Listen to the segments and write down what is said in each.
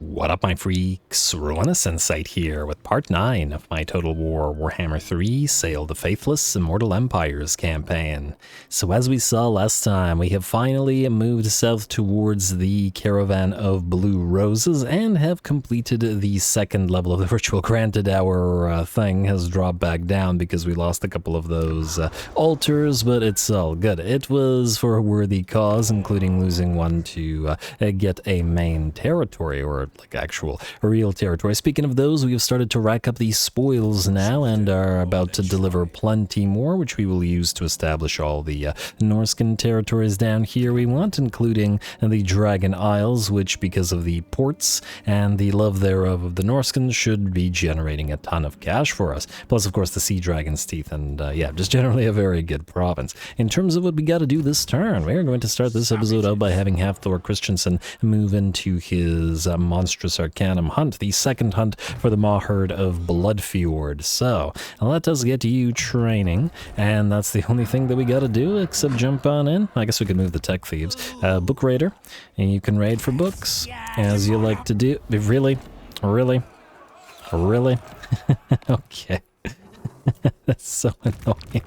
What up, my freaks? RuinusInsight here with part 9 of my Total War Warhammer 3 Sayl the Faithless Immortal Empires campaign. So as we saw last time, we have finally moved south towards the Caravan of Blue Roses and have completed the second level of the Ritual. Granted, our thing has dropped back down because we lost a couple of those altars, but it's all good. It was for a worthy cause, including losing one to get a main territory, or like actual real territory. Speaking of those, we have started to rack up these spoils now and are about to deliver plenty more, which we will use to establish all the Norscan territories down here we want, including the Dragon Isles, which, because of the ports and the love thereof of the Norscans, should be generating a ton of cash for us. Plus, of course, the Sea Dragon's Teeth, and yeah, just generally a very good province. In terms of what we got to do this turn, we're going to start this episode out by having Halfthor Christensen move into his Monstrous Arcanum hunt, the second hunt for the MAWHERD of BLOODFJORD. So, let us get you training, and that's the only thing that we got to do except jump on in. I guess we could move the Tech Thieves. Book Raider, and you can raid for books, as you like to do. Really? Really? Really? Okay. That's so annoying.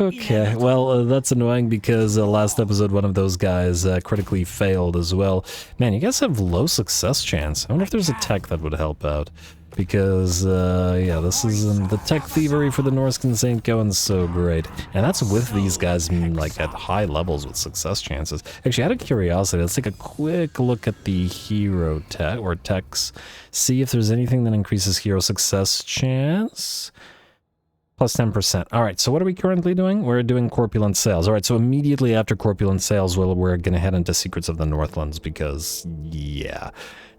Okay, well, that's annoying because last episode one of those guys critically failed as well. Man, you guys have low success chance. I wonder if there's a tech that would help out. Because, yeah, this is the tech thievery for the Norscans ain't going so great. And that's with these guys, like, at high levels with success chances. Actually, out of curiosity, let's take a quick look at the hero tech, or techs. See if there's anything that increases hero success chance. Plus 10%. Alright, so what are we currently doing? We're doing Corpulent Sales. Alright, so immediately after Corpulent Sales, well, we're going to head into Secrets of the Northlands because, yeah.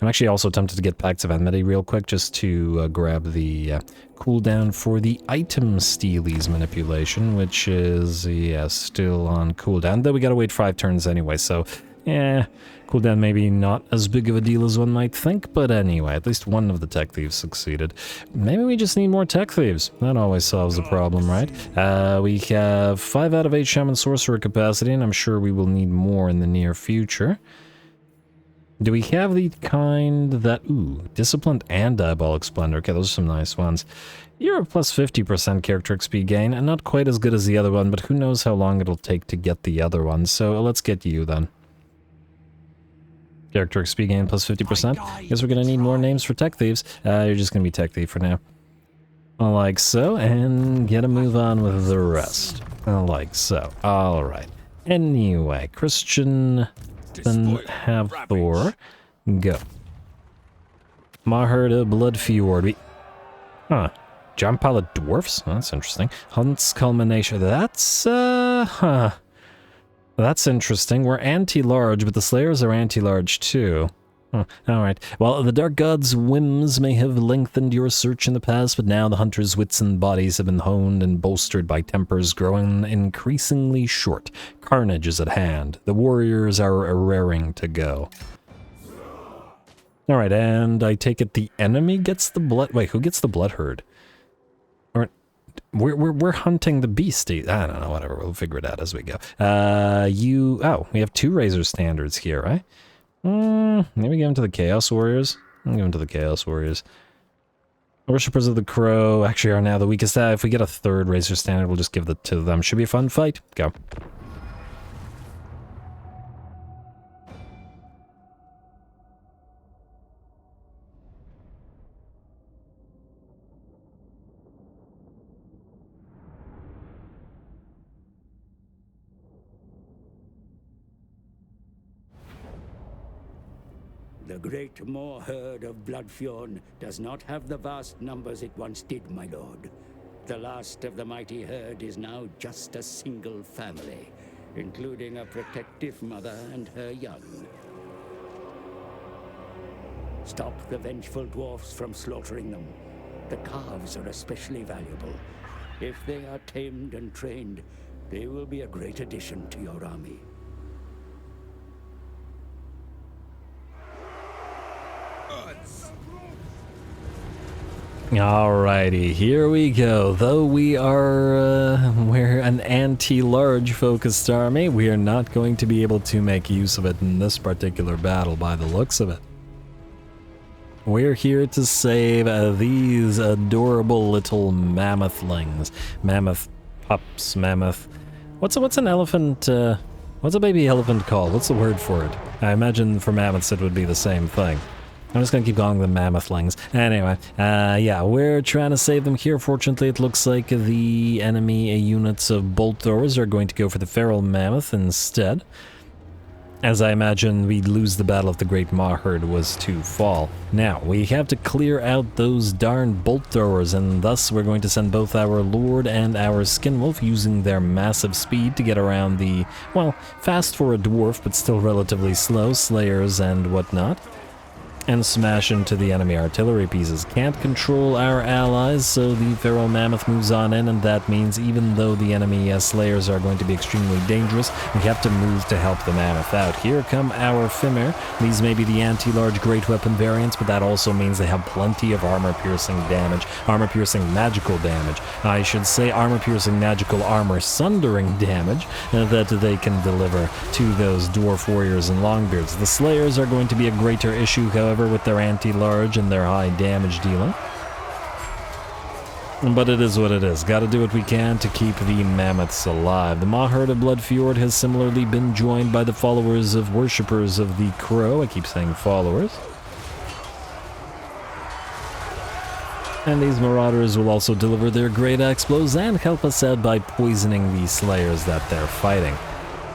I'm actually also tempted to get Pacts of Enmity real quick just to grab the cooldown for the item stealies manipulation, which is, yeah, still on cooldown. Though we gotta wait 5 turns anyway, so, yeah. Cooldown maybe not as big of a deal as one might think, but anyway, at least one of the Tech Thieves succeeded. Maybe we just need more Tech Thieves. That always solves the problem, right? We have 5 out of 8 Shaman Sorcerer capacity, and I'm sure we will need more in the near future. Do we have the kind that... Ooh, Disciplined and Diabolic Splendor. Okay, those are some nice ones. You're a plus 50% character XP gain, and not quite as good as the other one, but who knows how long it'll take to get the other one, so let's get you then. Character XP gain plus 50%. Guess we're gonna need more names for Tech Thieves. You're just gonna be Tech Thief for now. Like so, and get a move on with the rest. Like so. Alright. Anyway, Christian, then Halfthor, go. MAWHERD of BLOODFJORD. Huh. Giant pile of dwarfs? Oh, that's interesting. Hunt's Culmination. That's, huh. That's interesting. We're anti-large, but the Slayers are anti-large too. Huh. Alright. Well, the Dark God's whims may have lengthened your search in the past, but now the Hunter's wits and bodies have been honed and bolstered by tempers growing increasingly short. Carnage is at hand. The warriors are raring to go. Alright, and I take it the enemy gets the blood... Wait, who gets the blood herd? We're hunting the beast. I don't know, whatever. We'll figure it out as we go. Oh, we have 2 Razor Standards here, right? Maybe give them to the Chaos Warriors. I'll give them to the Chaos Warriors. Worshippers of the Crow actually are now the weakest. If we get a 3rd Razor Standard, we'll just give it to them. Should be a fun fight. Go. The great MAWHERD of BLOODFJORD does not have the vast numbers it once did, my lord. The last of the mighty herd is now just a single family, including a protective mother and her young. Stop the vengeful dwarfs from slaughtering them. The calves are especially valuable. If they are tamed and trained, they will be a great addition to your army. Alrighty, here we go. Though we are, we're an anti-large focused army, we are not going to be able to make use of it in this particular battle by the looks of it. We're here to save these adorable little mammoth-lings. Mammoth pups, mammoth... What's an elephant, what's a baby elephant called? What's the word for it? I imagine for mammoths it would be the same thing. I'm just gonna keep calling them mammoth-lings. Anyway, yeah, we're trying to save them here. Fortunately, it looks like the enemy units of bolt throwers are going to go for the feral mammoth instead. As I imagine we'd lose the battle if the Great MAWHERD was to fall. Now, we have to clear out those darn bolt throwers, and thus we're going to send both our Lord and our Skinwolf using their massive speed to get around the, well, fast for a dwarf, but still relatively slow, slayers and whatnot, and smash into the enemy artillery pieces. Can't control our allies, so the feral mammoth moves on in, and that means even though the enemy slayers are going to be extremely dangerous, we have to move to help the mammoth out. Here come our Fimir. These may be the anti-large great weapon variants, but that also means they have plenty of armor-piercing damage. Armor-piercing magical damage. I should say armor-piercing magical armor-sundering damage that they can deliver to those dwarf warriors and longbeards. The slayers are going to be a greater issue, however, with their anti-large and their high damage dealing. But it is what it is. Gotta do what we can to keep the mammoths alive. The MAWHERD of BLOODFJORD has similarly been joined by the followers of worshippers of the crow. I keep saying followers. And these marauders will also deliver their great axe blows and help us out by poisoning the slayers that they're fighting.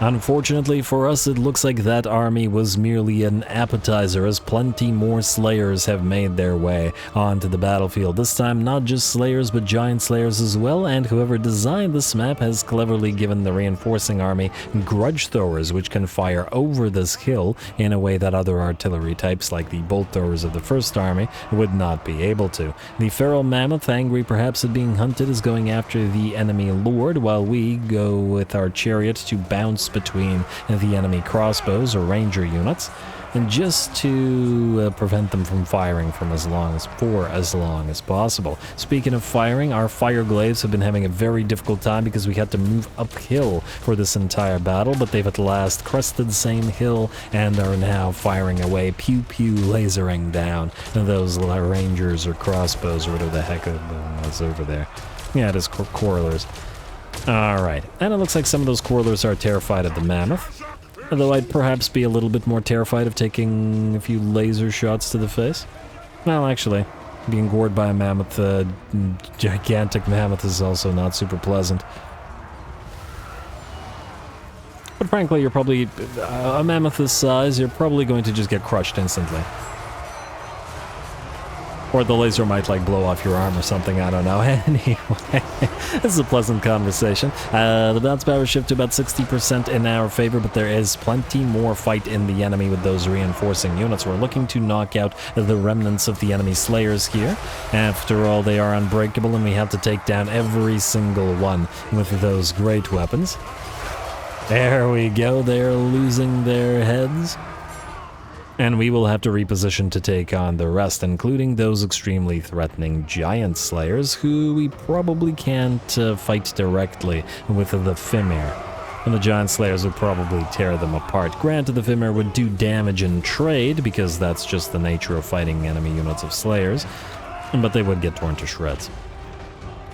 Unfortunately for us, it looks like that army was merely an appetizer, as plenty more slayers have made their way onto the battlefield. This time, not just slayers, but giant slayers as well, and whoever designed this map has cleverly given the reinforcing army grudge throwers, which can fire over this hill in a way that other artillery types, like the bolt throwers of the first army, would not be able to. The feral mammoth, angry perhaps at being hunted, is going after the enemy lord, while we go with our chariot to bounce between the enemy crossbows or ranger units, and just to prevent them from firing for as long as possible. Speaking of firing, our fire glaives have been having a very difficult time because we had to move uphill for this entire battle, but they've at last crested the same hill and are now firing away, pew pew lasering down those rangers or crossbows or whatever the heck it was over there. Yeah, it is correlers. Alright, and it looks like some of those corlers are terrified of the mammoth, although I'd perhaps be a little bit more terrified of taking a few laser shots to the face. Well, actually, being gored by a mammoth, gigantic mammoth, is also not super pleasant. But frankly, you're probably, a mammoth this size, you're probably going to just get crushed instantly. Or the laser might, like, blow off your arm or something, I don't know. Anyway, this is a pleasant conversation. The bounce power shift to about 60% in our favor, but there is plenty more fight in the enemy with those reinforcing units. We're looking to knock out the remnants of the enemy slayers here. After all, they are unbreakable, and we have to take down every single one with those great weapons. There we go, they're losing their heads. And we will have to reposition to take on the rest, including those extremely threatening giant slayers, who we probably can't fight directly with the Fimir. And the giant slayers would probably tear them apart. Granted, the Fimir would do damage in trade, because that's just the nature of fighting enemy units of slayers, but they would get torn to shreds.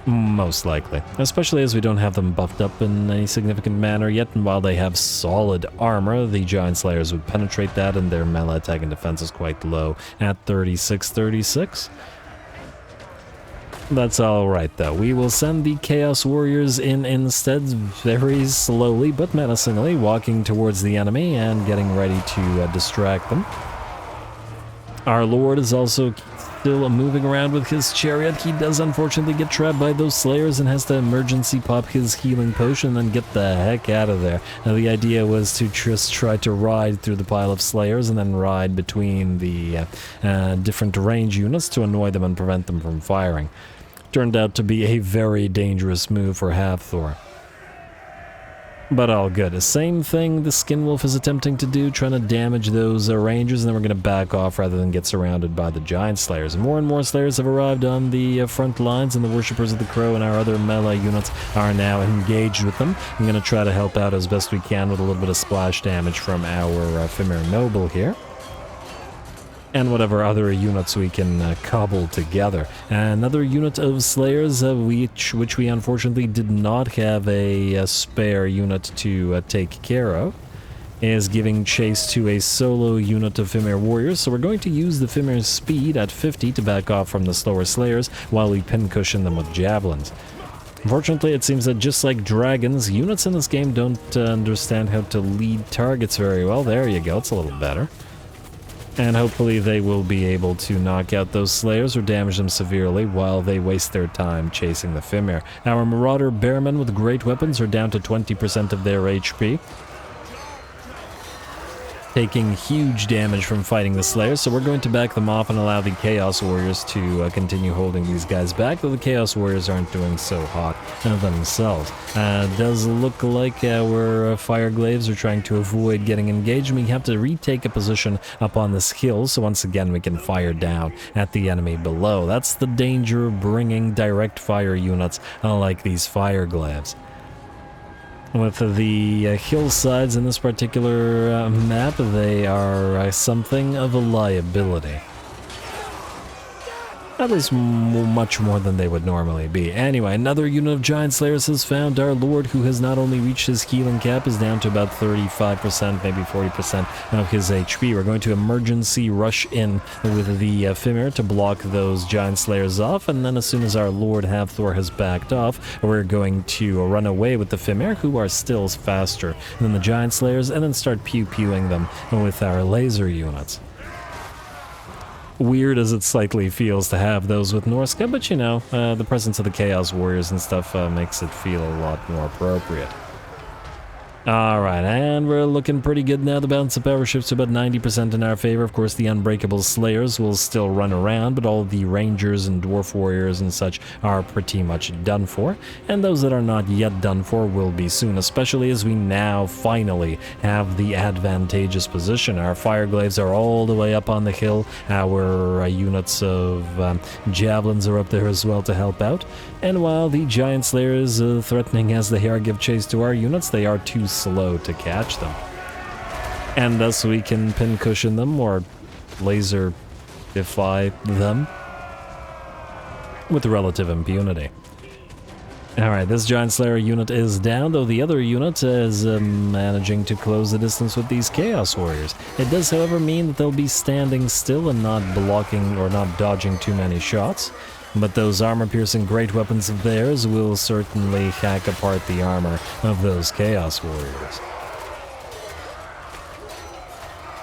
Most likely, especially as we don't have them buffed up in any significant manner yet, and while they have solid armor, the giant slayers would penetrate that, and their melee attack and defense is quite low at 36. That's alright though. We will send the Chaos Warriors in instead, very slowly but menacingly, walking towards the enemy and getting ready to distract them. Our Lord is also still moving around with his chariot. He does unfortunately get trapped by those slayers and has to emergency pop his healing potion and get the heck out of there. Now, the idea was to just try to ride through the pile of slayers and then ride between the different range units to annoy them and prevent them from firing. Turned out to be a very dangerous move for Hathor. But all good. The same thing the Skinwolf is attempting to do, trying to damage those rangers, and then we're going to back off rather than get surrounded by the giant slayers. More and more slayers have arrived on the front lines, and the worshippers of the crow and our other melee units are now engaged with them. I'm going to try to help out as best we can with a little bit of splash damage from our Fimir Noble here. and whatever other units we can cobble together. Another unit of Slayers, which we unfortunately did not have a spare unit to take care of, is giving chase to a solo unit of Fimir warriors, so we're going to use the Fimir's speed at 50 to back off from the slower Slayers while we pincushion them with javelins. Unfortunately, it seems that just like dragons, units in this game don't understand how to lead targets very well. There you go, it's a little better. And hopefully they will be able to knock out those Slayers or damage them severely while they waste their time chasing the Fimir. Our Marauder Bearmen with great weapons are down to 20% of their HP, taking huge damage from fighting the Slayers, so we're going to back them off and allow the Chaos Warriors to continue holding these guys back, though the Chaos Warriors aren't doing so hot themselves. Does look like our Fire Glaives are trying to avoid getting engaged, and we have to retake a position up on this hill, so once again we can fire down at the enemy below. That's the danger of bringing direct fire units like these Fire Glaives. With the hillsides in this particular map, they are something of a liability. That is much more than they would normally be. Anyway, another unit of Giant Slayers has found our Lord, who has not only reached his healing cap, is down to about 35%, maybe 40% of his HP. We're going to emergency rush in with the Fimir to block those Giant Slayers off, and then as soon as our Lord Havthor has backed off, we're going to run away with the Fimir, who are still faster than the Giant Slayers, and then start pew-pewing them with our laser units. Weird as it slightly feels to have those with Norsca, but you know, the presence of the Chaos Warriors and stuff makes it feel a lot more appropriate. Alright, and we're looking pretty good now. The balance of power shifts to about 90% in our favor. Of course, the Unbreakable Slayers will still run around, but all the Rangers and Dwarf Warriors and such are pretty much done for. And those that are not yet done for will be soon, especially as we now finally have the advantageous position. Our Fire Glaives are all the way up on the hill. Our units of Javelins are up there as well to help out. And while the Giant Slayers threatening as the hair give chase to our units, they are too slow to catch them. And thus we can pincushion them or laser defy them with relative impunity. Alright, this Giant Slayer unit is down, though the other unit is managing to close the distance with these Chaos Warriors. It does, however, mean that they'll be standing still and not blocking or not dodging too many shots. But those armor-piercing great weapons of theirs will certainly hack apart the armor of those Chaos Warriors.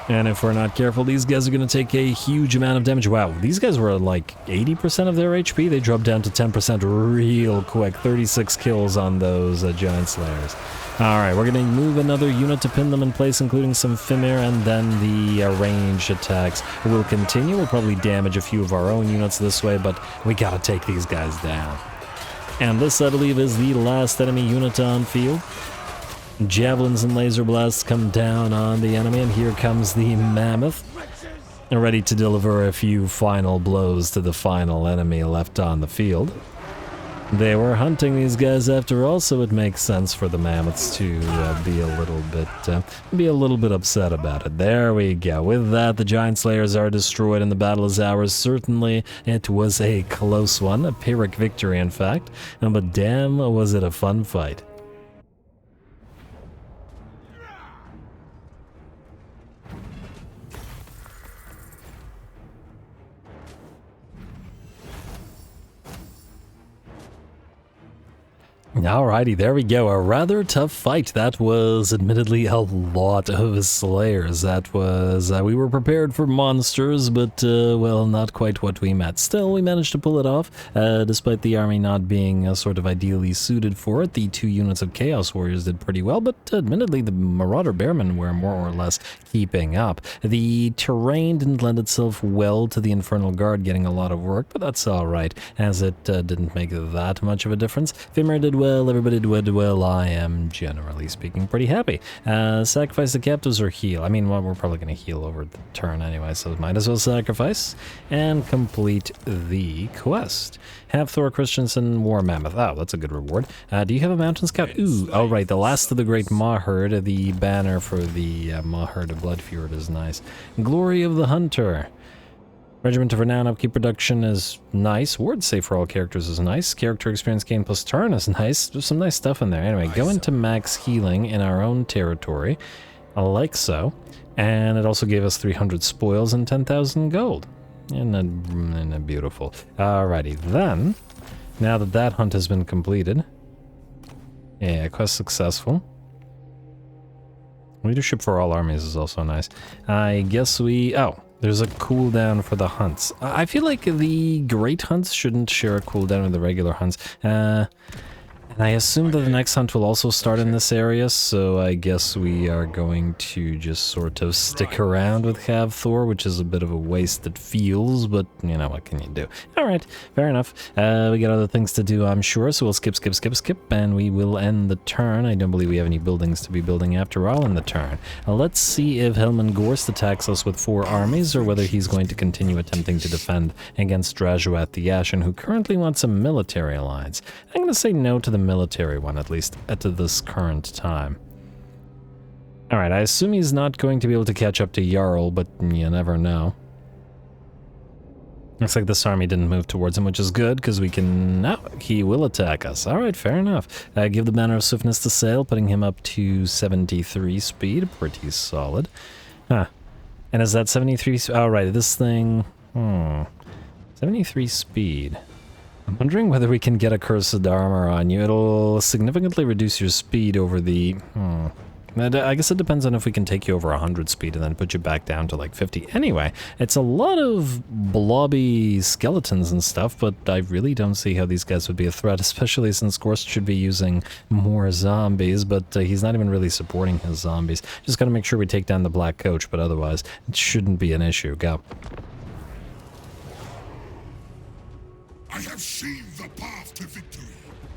And if we're not careful, these guys are going to take a huge amount of damage. Wow, these guys were like 80% of their HP. They dropped down to 10% real quick. 36 kills on those Giant Slayers. Alright, we're going to move another unit to pin them in place, including some Fimir, and then the ranged attacks will continue. We'll probably damage a few of our own units this way, but we gotta take these guys down. And this, I believe, is the last enemy unit on field. Javelins and laser blasts come down on the enemy, and here comes the Mammoth, ready to deliver a few final blows to the final enemy left on the field. They were hunting these guys after all, so it makes sense for the Mammoths to be a little bit upset about it. There we go. With that, the Giant Slayers are destroyed and the battle is ours. Certainly, it was a close one, a Pyrrhic victory, in fact. But damn, was it a fun fight. Alrighty, there we go. A rather tough fight. That was admittedly a lot of Slayers. That was, we were prepared for monsters, but, well, not quite what we met. Still, we managed to pull it off, despite the army not being sort of ideally suited for it. The two units of Chaos Warriors did pretty well, but admittedly the Marauder Bearmen were more or less keeping up. The terrain didn't lend itself well to the Infernal Guard getting a lot of work, but that's alright, as it didn't make that much of a difference. Fimir did well. Everybody did well. I am, generally speaking, pretty happy. Sacrifice the captives or heal? I mean, well, we're probably going to heal over the turn anyway, so might as well sacrifice and complete the quest. Havthor Christensen, War Mammoth. Oh, that's a good reward. Do you have a Mountain Scout? Ooh, oh right, the last of the Great MAWHERD. The banner for the MAWHERD of BLOODFJORD is nice. Glory of the Hunter. Regiment of Renown upkeep production is nice. Ward save for all characters is nice. Character experience gain plus turn is nice. There's some nice stuff in there. Anyway, go into max healing in our own territory. I like so. And it also gave us 300 spoils and 10,000 gold. And a beautiful. Alrighty, then. Now that that hunt has been completed. Yeah, quest successful. Leadership for all armies is also nice. I guess we... Oh, there's a cooldown for the hunts. I feel like the great hunts shouldn't share a cooldown with the regular hunts. And I assume that the next hunt will also start in this area, so I guess we are going to just sort of stick around with Cav Thor, which is a bit of a waste it feels, but you know, what can you do? Alright, fair enough. We got other things to do, I'm sure, so we'll skip, and we will end the turn. I don't believe we have any buildings to be building after all in the turn. Let's see if Helman Gorst attacks us with 4 armies, or whether he's going to continue attempting to defend against Drajuat the Ashen, who currently wants a military alliance. I'm going to say no to the military one, at least at this current time. Alright, I assume he's not going to be able to catch up to Jarl, but you never know. Looks like this army didn't move towards him, which is good, because we can... No, he will attack us. Alright, fair enough. Give the Banner of Swiftness to Sayl, putting him up to 73 speed. Pretty solid. Huh. And is that 73... Alright, this thing... 73 speed. I'm wondering whether we can get a cursed armor on you. It'll significantly reduce your speed over the... I guess it depends on if we can take you over 100 speed and then put you back down to like 50. Anyway, it's a lot of blobby skeletons and stuff, but I really don't see how these guys would be a threat, especially since Gorst should be using more zombies, but he's not even really supporting his zombies. Just gotta make sure we take down the Black Coach, but otherwise, it shouldn't be an issue. Go. I have seen the path to victory,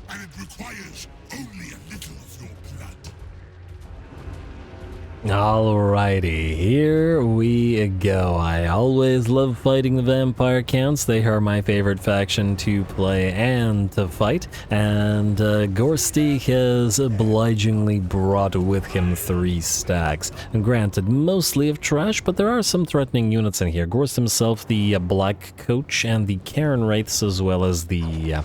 and it requires only a little of your blood. Alrighty, here we go. I always love fighting the vampire counts. They are my favorite faction to play and to fight. And Gorsty has obligingly brought with him 3 stacks. And granted, mostly of trash, but there are some threatening units in here. Gorst himself, the Black Coach, and the Cairn Wraiths, as well as the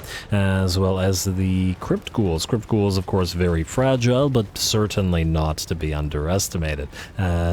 Crypt Ghouls. Crypt Ghouls, of course, very fragile, but certainly not to be underestimated.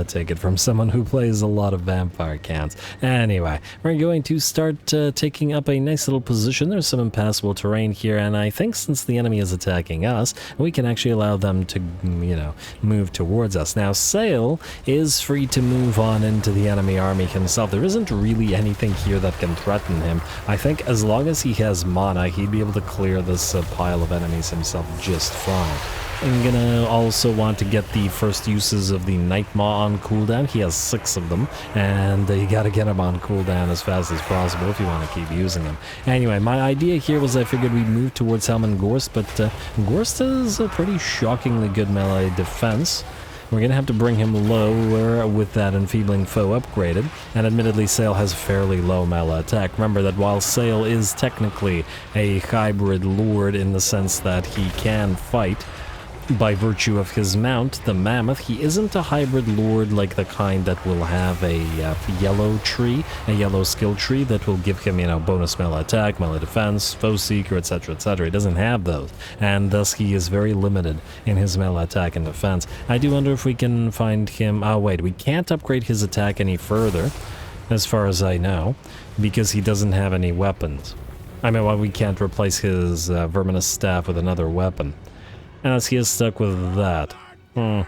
Take it from someone who plays a lot of vampire counts. Anyway, we're going to start taking up a nice little position. There's some impassable terrain here, and I think since the enemy is attacking us, we can actually allow them to, you know, move towards us. Now, Sayl is free to move on into the enemy army himself. There isn't really anything here that can threaten him. I think as long as he has mana, he'd be able to clear this pile of enemies himself just fine. I'm gonna also want to get the first uses of the Nightmaw on cooldown. He has 6 of them, and you gotta get him on cooldown as fast as possible if you want to keep using them. Anyway, my idea here was I figured we'd move towards Helman Gorst, but Gorst has a pretty shockingly good melee defense. We're gonna have to bring him lower with that enfeebling foe upgraded, and admittedly Sayl has fairly low melee attack. Remember that while Sayl is technically a hybrid lord in the sense that he can fight, by virtue of his mount, the Mammoth, he isn't a hybrid lord like the kind that will have a yellow tree, a yellow skill tree that will give him, you know, bonus melee attack, melee defense, foe seeker, etc., etc. He doesn't have those, and thus he is very limited in his melee attack and defense. I do wonder if we can find him... Oh wait, we can't upgrade his attack any further, as far as I know, because he doesn't have any weapons. I mean, well, we can't replace his Verminous Staff with another weapon. As he is stuck with that. I'm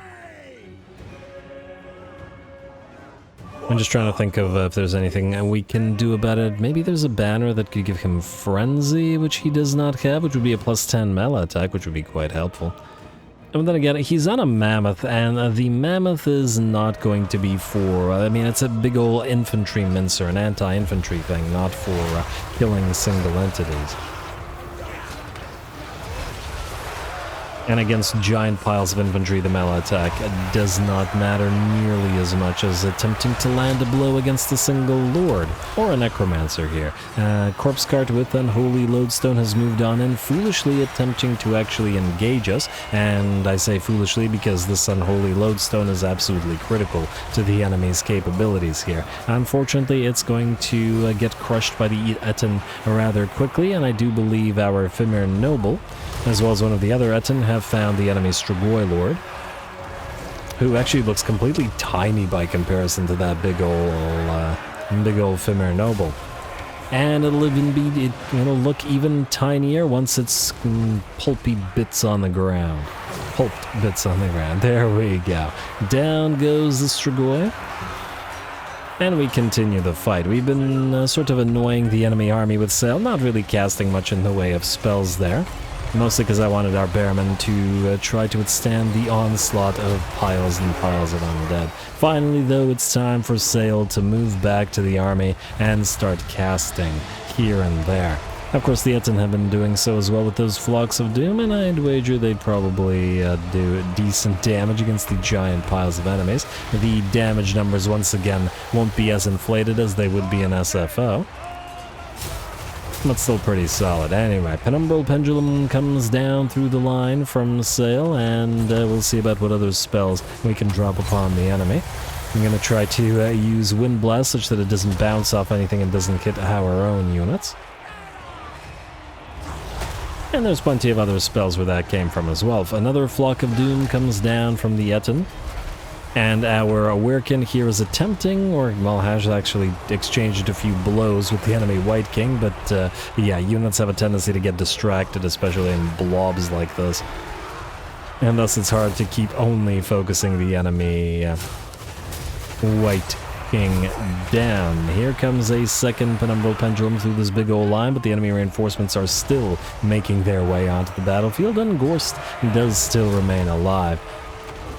just trying to think of if there's anything we can do about it. Maybe there's a banner that could give him Frenzy, which he does not have, which would be a +10 melee attack, which would be quite helpful. And then again, he's on a Mammoth, and the Mammoth is not going to be for... I mean, it's a big old infantry mincer, an anti-infantry thing, not for killing single entities. And against giant piles of infantry, the melee attack does not matter nearly as much as attempting to land a blow against a single lord, or a necromancer here. Corpse Cart with Unholy Lodestone has moved on and foolishly attempting to actually engage us, and I say foolishly because this Unholy Lodestone is absolutely critical to the enemy's capabilities here. Unfortunately, it's going to get crushed by the Etten rather quickly, and I do believe our Fimir Noble, as well as one of the other Etten, have found the enemy Strigoi Lord, who actually looks completely tiny by comparison to that big old Fimir Noble. And it'll look even tinier once it's pulpy bits on the ground. Pulped bits on the ground. There we go. Down goes the Strigoi. And we continue the fight. We've been sort of annoying the enemy army with Sayl, not really casting much in the way of spells there. Mostly because I wanted our bearmen to try to withstand the onslaught of piles and piles of undead. Finally, though, it's time for Sayl to move back to the army and start casting here and there. Of course, the Etten have been doing so as well with those Flocks of Doom, and I'd wager they'd probably do decent damage against the giant piles of enemies. The damage numbers, once again, won't be as inflated as they would be in SFO, but still pretty solid. Anyway, Penumbral Pendulum comes down through the line from Sayl, and we'll see about what other spells we can drop upon the enemy. I'm going to try to use Wind Blast such that it doesn't bounce off anything and doesn't hit our own units. And there's plenty of other spells where that came from as well. Another Flock of Doom comes down from the Etten. And our Awarekin here is attempting, or well, has actually exchanged a few blows with the enemy White King, but yeah, units have a tendency to get distracted, especially in blobs like this. And thus it's hard to keep only focusing the enemy White King down. Here comes a second Penumbral Pendulum through this big old line, but the enemy reinforcements are still making their way onto the battlefield, and Gorst does still remain alive.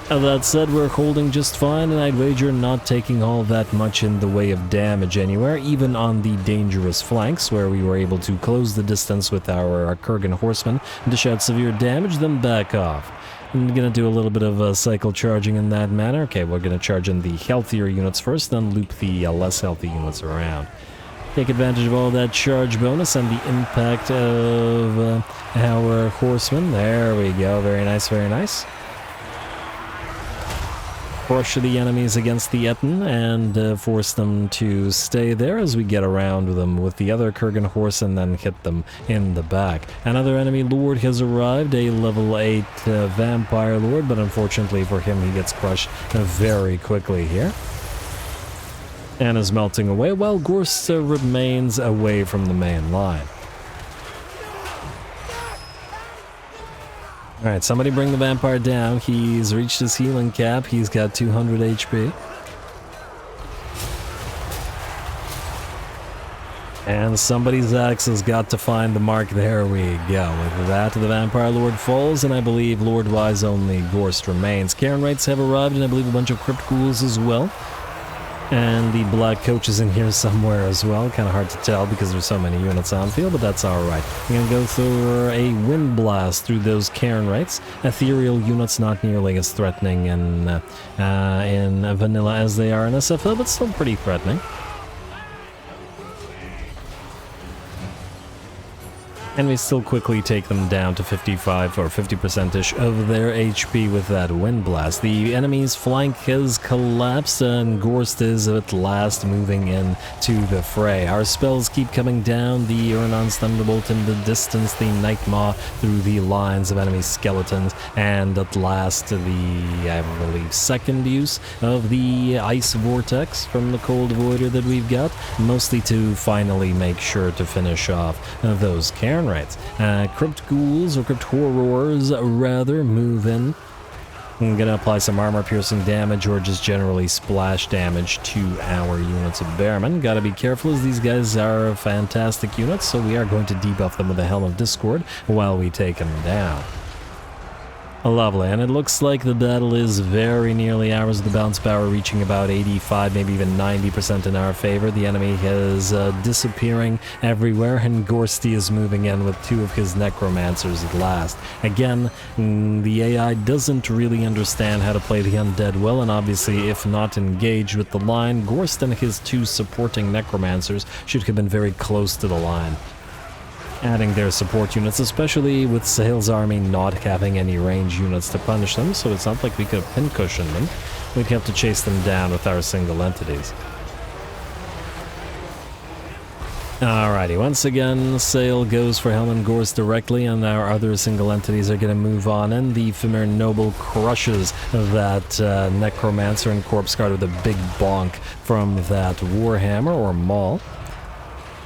That said, we're holding just fine, and I'd wager not taking all that much in the way of damage anywhere, even on the dangerous flanks, where we were able to close the distance with our Kurgan horsemen, dish out severe damage, then back off. I'm gonna do a little bit of cycle charging in that manner. Okay, we're gonna charge in the healthier units first, then loop the less healthy units around. Take advantage of all that charge bonus and the impact of our horsemen. There we go, very nice, very nice. Crush the enemies against the Etten and force them to stay there as we get around them with the other Kurgan horse and then hit them in the back. Another enemy lord has arrived, a level 8 vampire lord, but unfortunately for him he gets crushed very quickly here and is melting away while Gorst remains away from the main line. Alright, somebody bring the vampire down. He's reached his healing cap. He's got 200 HP. And somebody's axe has got to find the mark. There we go. With that, the Vampire Lord falls, and I believe Lord-wise only Gorst remains. Cairn Wrights have arrived, and I believe a bunch of Crypt Ghouls as well. And the Black Coach is in here somewhere as well. Kind of hard to tell because there's so many units on field, but that's alright. I'm going to go through a Wind Blast through those Cairn Wrights. Ethereal units not nearly as threatening in vanilla as they are in SFO, but still pretty threatening. And we still quickly take them down to 55 or 50%-ish of their HP with that Wind Blast. The enemy's flank has collapsed and Gorst is at last moving in to the fray. Our spells keep coming down, the Urnon's Thunderbolt in the distance, the Night Maw through the lines of enemy skeletons, and at last the, I believe, second use of the Ice Vortex from the Cold Voider that we've got, mostly to finally make sure to finish off those Cairn Wrights. Crypt Ghouls, or Crypt Horrors rather, move in. I'm gonna apply some armor-piercing damage or just generally splash damage to our units of Bearmen. Gotta be careful as these guys are fantastic units, so we are going to debuff them with the Helm of Discord while we take them down. Lovely, and it looks like the battle is very nearly ours, the bounce power reaching about 85, maybe even 90% in our favor. The enemy is disappearing everywhere, and Gorsty is moving in with 2 of his necromancers at last. Again, the AI doesn't really understand how to play the undead well, and obviously if not engaged with the line, Gorst and his 2 supporting necromancers should have been very close to the line, adding their support units, especially with Sayl's army not having any range units to punish them, so it's not like we could have pincushioned them. We'd have to chase them down with our single entities. Alrighty, once again, Sayl goes for Helm and Gorst directly, and our other single entities are going to move on in. The Fimir Noble crushes that Necromancer and Corpse Guard with a big bonk from that Warhammer, or Maul.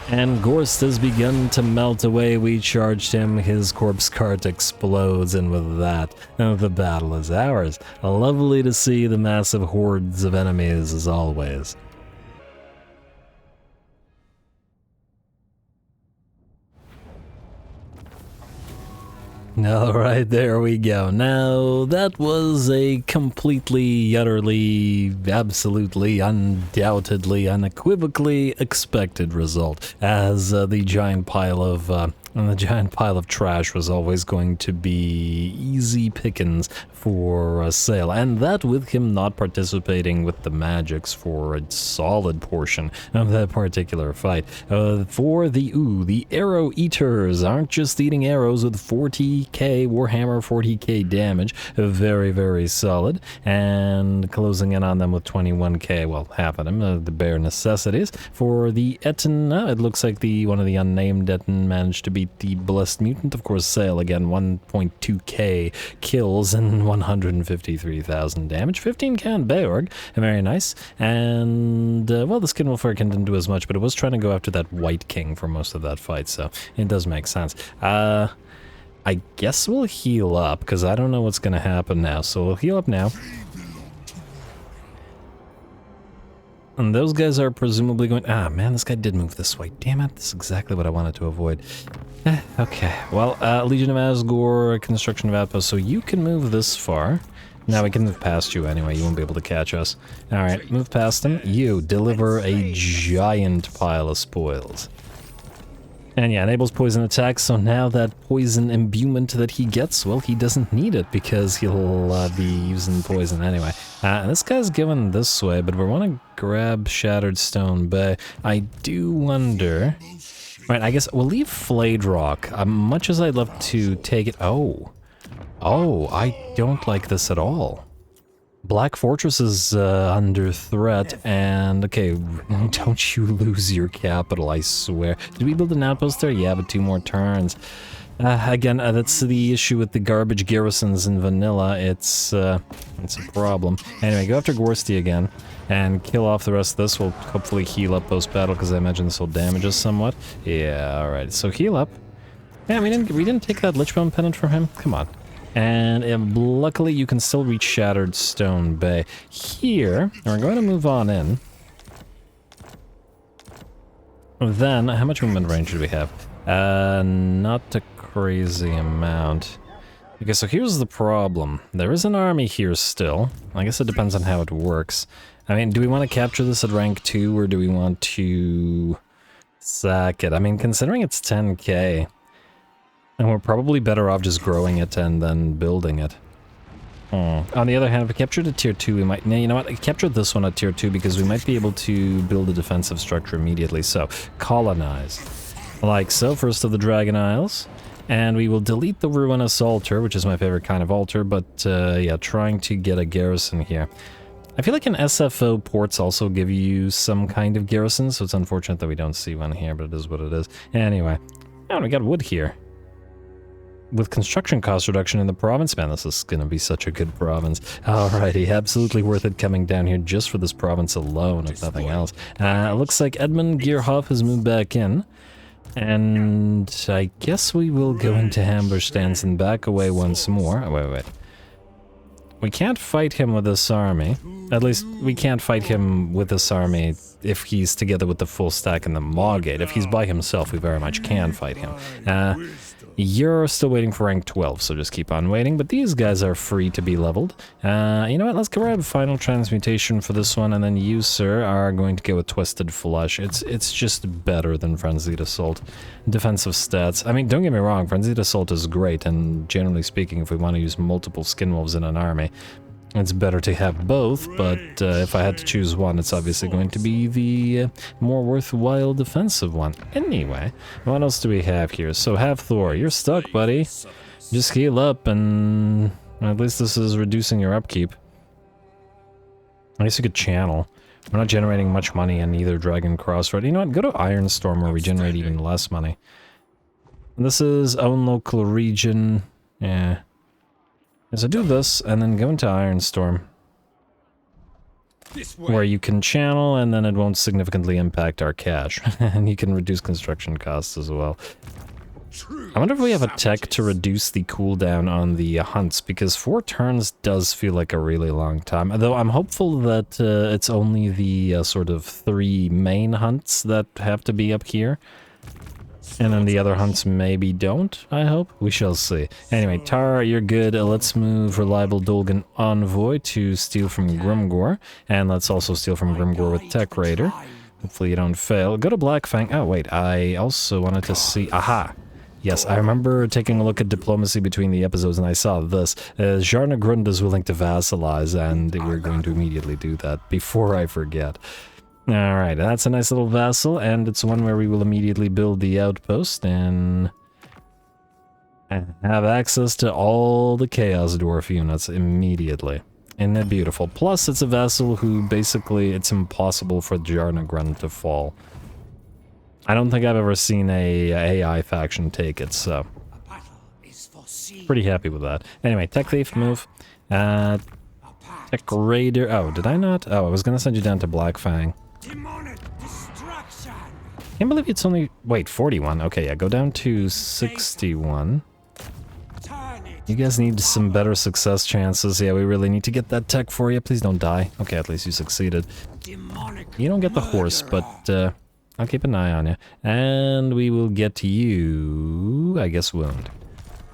And Gorst has begun to melt away. We charged him, his corpse cart explodes, and with that, the battle is ours. Lovely to see the massive hordes of enemies as always. Alright, there we go. Now, that was a completely, utterly, absolutely, undoubtedly, unequivocally expected result, as the giant pile of trash was always going to be easy pickings for Sayl, and that with him not participating with the magics for a solid portion of that particular fight. For the Arrow Eaters aren't just eating arrows with 40k Warhammer 40k damage, very, very solid, and closing in on them with 21k, well, half of them, the bare necessities. For the Etten, it looks like one of the unnamed Etten managed to beat the Blessed Mutant. Of course, Sayl again, 1.2k kills and 153,000 damage. 15k on Beorg, very nice. And, well, the Skinwolf didn't do as much, but it was trying to go after that White King for most of that fight, so it does make sense. I guess we'll heal up, because I don't know what's going to happen now, so we'll heal up now. And those guys are presumably going... Ah, man, this guy did move this way. Damn it, this is exactly what I wanted to avoid. Okay, well, Legion of Asgore, Construction of Outpost, so you can move this far. Now we can move past you anyway, you won't be able to catch us. Alright, move past him. You deliver a giant pile of spoils. And yeah, enables poison attacks, so now that poison imbuement that he gets, well, he doesn't need it because he'll be using poison anyway. And this guy's going this way, but we want to grab Shattered Stone Bay. I do wonder... Right, I guess we'll leave Flayed Rock, much as I'd love to take it... Oh, I don't like this at all. Black Fortress is under threat, and okay, don't you lose your capital, I swear. Did we build an outpost there? Yeah, but 2 more turns. Again, that's the issue with the garbage garrisons in vanilla. It's a problem. Anyway, go after Gorsty again, and kill off the rest of this. We'll hopefully heal up post-battle, because I imagine this will damage us somewhat. Yeah, alright, so heal up. Yeah, we didn't take that Lichbone Pendant from him? Come on. And luckily you can still reach Shattered Stone Bay. Here, we're going to move on in. Then, how much movement range do we have? Not a crazy amount. Okay, so here's the problem. There is an army here still. I guess it depends on how it works. I mean, do we want to capture this at rank 2, or do we want to sack it? I mean, considering it's 10k... And we're probably better off just growing it and then building it. On the other hand, if we captured a tier 2, we might... You know what? Capture this one at tier 2 because we might be able to build a defensive structure immediately. So, colonize. Like so, first of the Dragon Isles. And we will delete the Ruinous altar, which is my favorite kind of altar, but yeah, trying to get a garrison here. I feel like in SFO ports also give you some kind of garrison, so it's unfortunate that we don't see one here, but it is what it is. Anyway, oh, we got wood here. With construction cost reduction in the province, man, this is gonna be such a good province. Alrighty, absolutely worth it coming down here just for this province alone, if nothing else. Looks like Edmund Gearhoff has moved back in. And I guess we will go into ambush stance and back away once more. Oh, wait. We can't fight him with this army. At least, we can't fight him with this army if he's together with the full stack in the Maw Gate. If he's by himself, we very much can fight him. You're still waiting for rank 12, so just keep on waiting. But these guys are free to be leveled. You know what? Let's grab Final Transmutation for this one, and then you, sir, are going to go with Twisted Flesh. It's just better than Frenzied Assault. Defensive stats. I mean, don't get me wrong, Frenzied Assault is great, and generally speaking, if we want to use multiple Skinwolves in an army, it's better to have both, but if I had to choose one, it's obviously going to be the more worthwhile defensive one. Anyway, what else do we have here? So, have Thor. You're stuck, buddy. Just heal up, and at least this is reducing your upkeep. I guess you could channel. We're not generating much money in either Dragon Crossroad. You know what? Go to Ironstorm where we generate even less money. And this is own local region. Yeah. So do this, and then go into Ironstorm, where you can channel, and then it won't significantly impact our cash. And you can reduce construction costs as well. I wonder if we have a tech to reduce the cooldown on the hunts, because 4 turns does feel like a really long time. Though I'm hopeful that it's only the sort of 3 main hunts that have to be up here. And then the other hunts maybe don't, I hope. We shall see. Anyway, Tara, you're good. Let's move Reliable Dolgan Envoy to steal from Grimgor. And let's also steal from Grimgor with Tech Raider. Hopefully you don't fail. Go to Blackfang. Oh, wait. I also wanted to see... Aha! Yes, I remember taking a look at diplomacy between the episodes, and I saw this. Jarna Grund is willing to vassalize, and we're going to immediately do that before I forget. Alright, that's a nice little vassal, and it's one where we will immediately build the outpost and have access to all the Chaos Dwarf units immediately. Isn't that beautiful? Plus, it's a vassal who basically, it's impossible for Jarnagrund to fall. I don't think I've ever seen a AI faction take it, so pretty happy with that. Anyway, Tech Thief, move. Tech Raider, oh, did I not? Oh, I was gonna send you down to Blackfang. Can't believe it's only... Wait, 41. Okay, yeah, go down to 61. You guys need some better success chances. Yeah, we really need to get that tech for you. Please don't die. Okay, at least you succeeded. You don't get the horse, but I'll keep an eye on you. And we will get you, I guess, wound.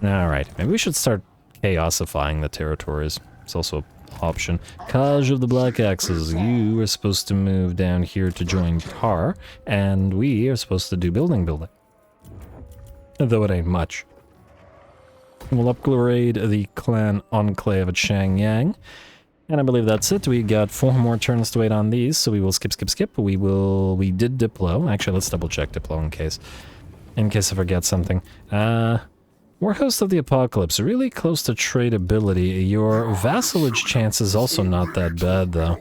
Alright, maybe we should start chaosifying the territories. It's also option. Kaj of the Black Axes, you are supposed to move down here to join Tar, and we are supposed to do building. Though it ain't much. We'll upgrade the clan enclave at Shangyang, and I believe that's it. We got 4 more turns to wait on these, so we will skip. We did Diplo. Actually, let's double check Diplo in case I forget something. We're Host of the Apocalypse, really close to tradability. Your vassalage chance is also not that bad, though.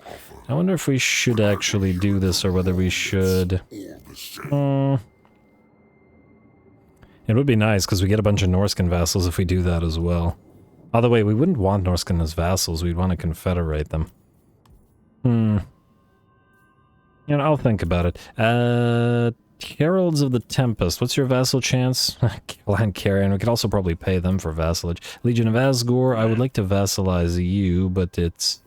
I wonder if we should actually do this, or whether we should... It would be nice, because we get a bunch of Norscan vassals if we do that as well. By the way, we wouldn't want Norscan as vassals, we'd want to confederate them. You know, I'll think about it. Heralds of the Tempest, what's your vassal chance? Land Carrion, we could also probably pay them for vassalage. Legion of Asgore, I would like to vassalize you, but it's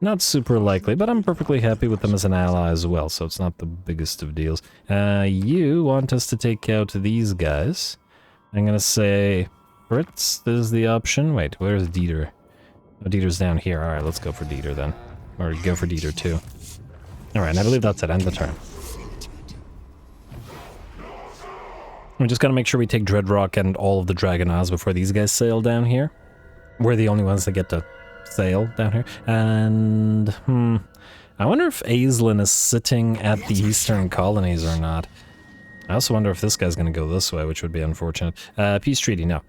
not super likely, but I'm perfectly happy with them as an ally as well, so it's not the biggest of deals. You want us to take out these guys. I'm gonna say Fritz is the option. Wait, where's Dieter? Oh, Dieter's down here. Alright, let's go for Dieter then. Or go for Dieter too. Alright, and I believe that's it. End the turn. We just gotta make sure we take Dreadrock and all of the Dragonaz before these guys sail down here. We're the only ones that get to sail down here. And, I wonder if Aislinn is sitting at the eastern colonies or not. I also wonder if this guy's gonna go this way, which would be unfortunate. Peace treaty, no.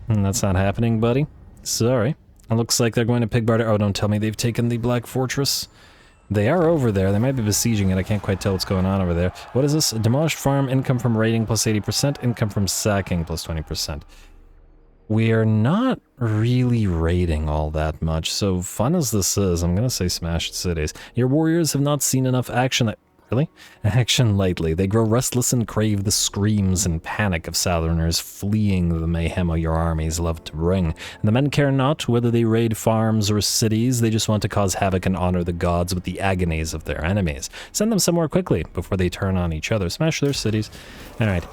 That's not happening, buddy. Sorry. It looks like they're going to pig barter. Oh, don't tell me they've taken the Black Fortress. They are over there. They might be besieging it. I can't quite tell what's going on over there. What is this? A demolished farm, income from raiding plus 80%, income from sacking plus 20%. We are not really raiding all that much, so fun as this is, I'm gonna say smashed cities. Your warriors have not seen enough action. Really? Action lately. They grow restless and crave the screams and panic of Southerners fleeing the mayhem of your armies love to bring. And the men care not whether they raid farms or cities, they just want to cause havoc and honor the gods with the agonies of their enemies. Send them somewhere quickly before they turn on each other. Smash their cities. Alright.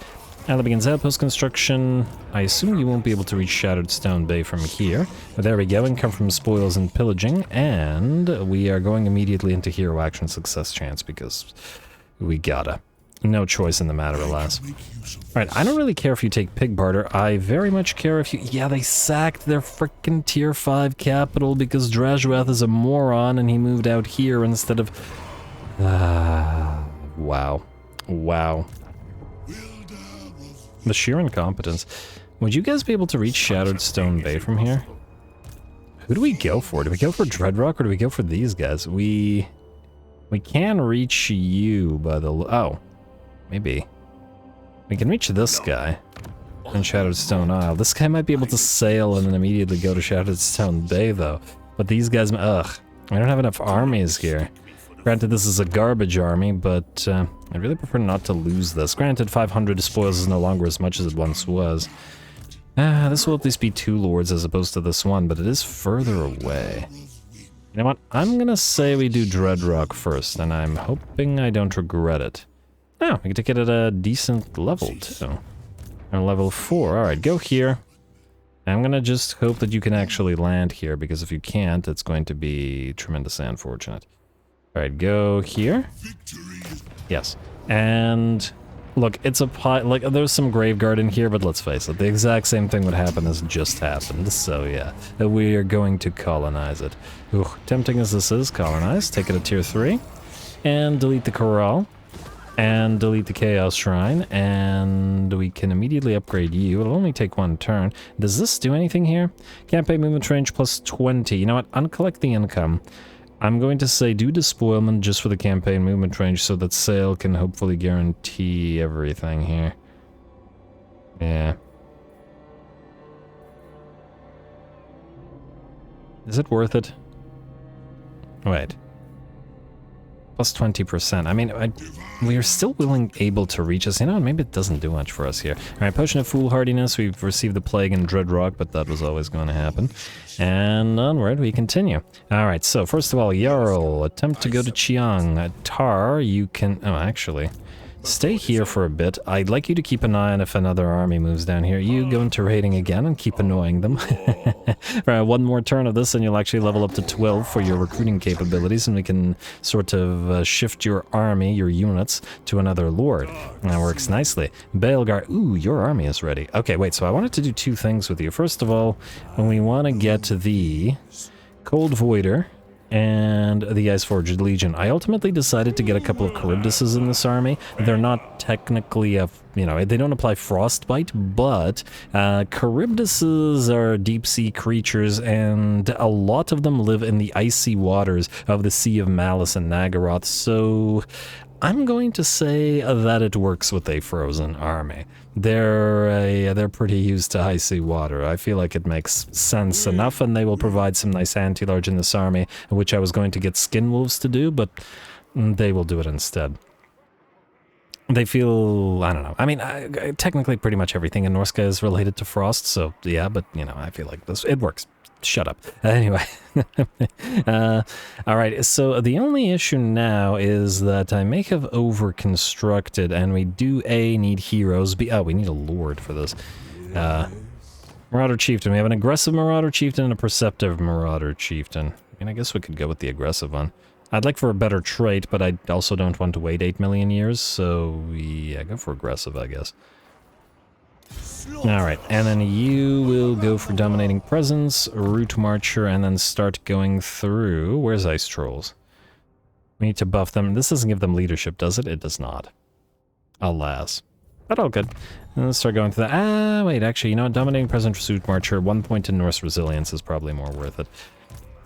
Ally begins outpost construction. I assume you won't be able to reach Shattered Stone Bay from here. But there we go, income from spoils and pillaging. And we are going immediately into hero action success chance because we gotta. No choice in the matter, alas. Alright, I don't really care if you take Pig Barter. I very much care if you... Yeah, they sacked their frickin' tier 5 capital because Drashrath is a moron and he moved out here instead of... wow. Wow. The sheer incompetence. Would you guys be able to reach Shattered Stone Bay from here? Who do we go for? Do we go for Dreadrock or do we go for these guys? We can reach you by the... Oh. Maybe. We can reach this guy in Shattered Stone Isle. This guy might be able to sail and then immediately go to Shattered Stone Bay, though. But these guys... Ugh. I don't have enough armies here. Granted, this is a garbage army, but I'd really prefer not to lose this. Granted, 500 spoils is no longer as much as it once was. This will at least be 2 lords as opposed to this one, but it is further away. You know what? I'm gonna say we do Dreadrock first, and I'm hoping I don't regret it. Oh, we get to get at a decent level, too. Or level 4. Alright, go here. I'm gonna just hope that you can actually land here, because if you can't, it's going to be tremendously unfortunate. Alright, go here. Yes. And look, it's a like there's some Graveguard in here, but let's face it, the exact same thing would happen as just happened. So yeah, we are going to colonize it. Ooh, tempting as this is, colonize, take it to tier 3, and delete the Corral, and delete the Chaos Shrine, and we can immediately upgrade you. It'll only take 1 turn. Does this do anything here? Campaign movement range plus 20. You know what? Uncollect the income. I'm going to say do despoilment just for the campaign movement range so that Sayl can hopefully guarantee everything here. Yeah. Is it worth it? Wait. Plus 20%. I mean, we are still able to reach us. You know, maybe it doesn't do much for us here. Alright, Potion of Foolhardiness. We've received the Plague and Dreadrock, but that was always going to happen. And onward, we continue. Alright, so first of all, Jarl, attempt to go to Chiang. Tar, you can... Oh, actually... Stay here for a bit. I'd like you to keep an eye on if another army moves down here. You go into raiding again and keep annoying them. Right, 1 more turn of this and you'll actually level up to 12 for your recruiting capabilities, and we can sort of shift your army, your units, to another lord. And that works nicely. Baelgar, ooh, your army is ready. Okay, wait, so I wanted to do 2 things with you. First of all, we want to get the Cold Voider and the Iceforged Legion. I ultimately decided to get a couple of Charybdises in this army. They're not technically a, you know, they don't apply Frostbite, but Charybdises are deep-sea creatures, and a lot of them live in the icy waters of the Sea of Malice and Nagaroth, so I'm going to say that it works with a frozen army. They're pretty used to icy water. I feel like it makes sense enough, and they will provide some nice anti-large in this army, which I was going to get Skin Wolves to do, but they will do it instead. They feel, I don't know. I mean, technically pretty much everything in Norsca is related to frost, so yeah, but, you know, I feel like this, it works. Shut up. Anyway. Alright, so the only issue now is that I may have over-constructed, and we do need heroes. Oh, we need a lord for this. Marauder Chieftain. We have an aggressive Marauder Chieftain and a perceptive Marauder Chieftain. I mean, I guess we could go with the aggressive one. I'd like for a better trait, but I also don't want to wait 8 million years, so yeah, go for aggressive, I guess. Alright, and then you will go for Dominating Presence, Root Marcher, and then start going through... Where's Ice Trolls? We need to buff them. This doesn't give them leadership, does it? It does not. Alas. But all good. And let's start going through that. Wait, actually, you know what? Dominating Presence, Root Marcher, 1 point in Norse Resilience is probably more worth it.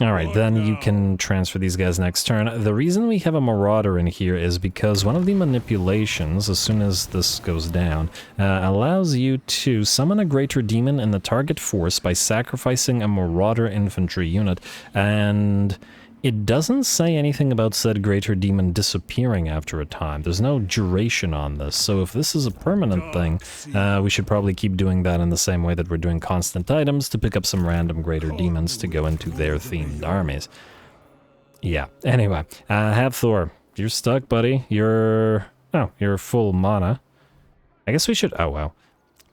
Alright, then you can transfer these guys next turn. The reason we have a Marauder in here is because one of the manipulations, as soon as this goes down, allows you to summon a Greater Demon in the target force by sacrificing a Marauder infantry unit, and it doesn't say anything about said Greater Demon disappearing after a time. There's no duration on this, so if this is a permanent thing, we should probably keep doing that in the same way that we're doing constant items to pick up some random Greater Demons to go into their themed armies. Yeah, anyway, have Thor. You're stuck, buddy. You're full mana. I guess we should... Oh, wow.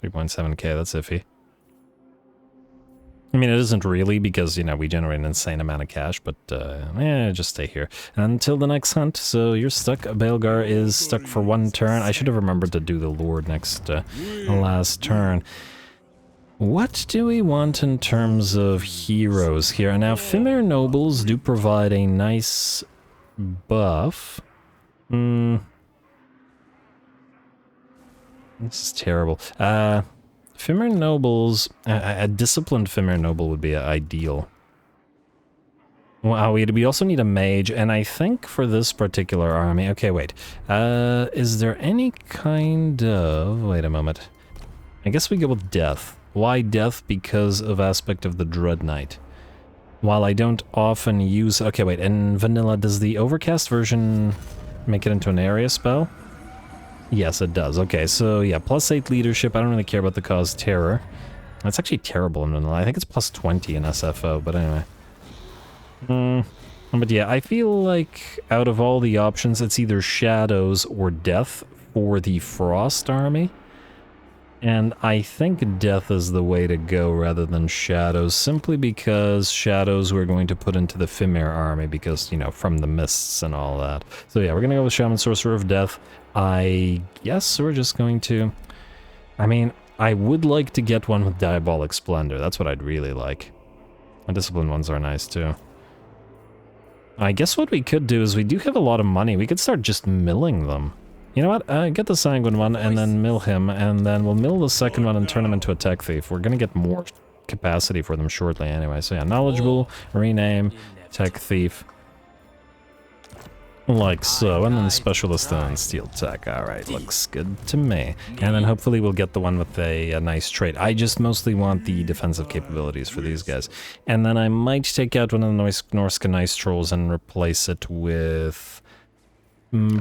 3.7k, that's iffy. I mean, it isn't really because, you know, we generate an insane amount of cash, but, just stay here. Until the next hunt, so you're stuck. Baelgar is stuck for 1 turn. I should have remembered to do the Lord next, last turn. What do we want in terms of heroes here? Now, Fimir Nobles do provide a nice buff. This is terrible. Fimir Nobles, a disciplined Fimir Noble would be ideal. Wow, we also need a mage, and I think for this particular army... Okay, wait. Is there any kind of... Wait a moment. I guess we go with Death. Why Death? Because of aspect of the Dread Knight. While I don't often use... Okay, wait, in vanilla, does the Overcast version make it into an area spell? Yes, it does. Okay, so yeah, +8 leadership. I don't really care about the cause terror. That's actually terrible in vanilla. I think it's +20 in SFO, but anyway. But yeah, I feel like out of all the options, it's either Shadows or Death for the Frost army. And I think Death is the way to go rather than Shadows, simply because Shadows we're going to put into the Fimir army because, you know, from the mists and all that. So yeah, we're going to go with Shaman Sorcerer of Death. I guess we're just going to... I mean, I would like to get one with Diabolic Splendor. That's what I'd really like. And Disciplined ones are nice too. I guess what we could do is we do have a lot of money. We could start just milling them. You know what? Get the Sanguine one and then mill him, and then we'll mill the second one and turn him into a Tech Thief. We're gonna get more capacity for them shortly anyway. So yeah, Knowledgeable, rename, Tech Thief. Like so, and then Specialist and Steel Tech. Alright, looks good to me. And then hopefully we'll get the one with a nice trait. I just mostly want the defensive capabilities for these guys. And then I might take out one of the Norsca Nice Trolls and replace it with...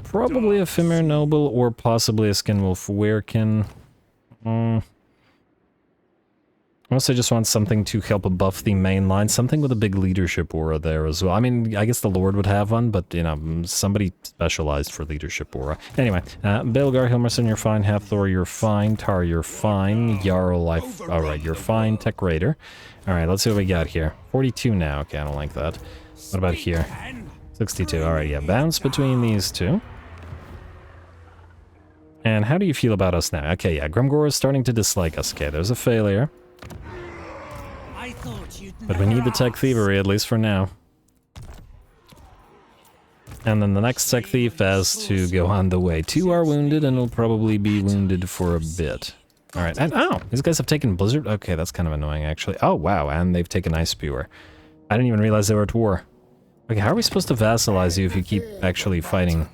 probably a Fimir Noble, or possibly a Skinwolf Werekin. Mostly just want something to help buff the main line, something with a big leadership aura there as well. I mean, I guess the Lord would have one, but, you know, somebody specialized for leadership aura. Anyway, Baelgar, Hilmerson, you're fine. Hathor, you're fine. Tar, you're fine. Jarl, alright, you're fine. Tech Raider. Alright, let's see what we got here. 42 now. Okay, I don't like that. What about here? 62. Alright, yeah, bounce between these two. And how do you feel about us now? Okay, yeah, Grimgor is starting to dislike us. Okay, there's a failure. But we need the Tech Thievery, at least for now. And then the next Tech Thief has to go on the way. 2 are wounded, and will probably be wounded for a bit. Alright, and oh! These guys have taken Blizzard? Okay, that's kind of annoying, actually. Oh, wow, and they've taken Ice Spewer. I didn't even realize they were at war. Okay, how are we supposed to vassalize you if you keep actually fighting?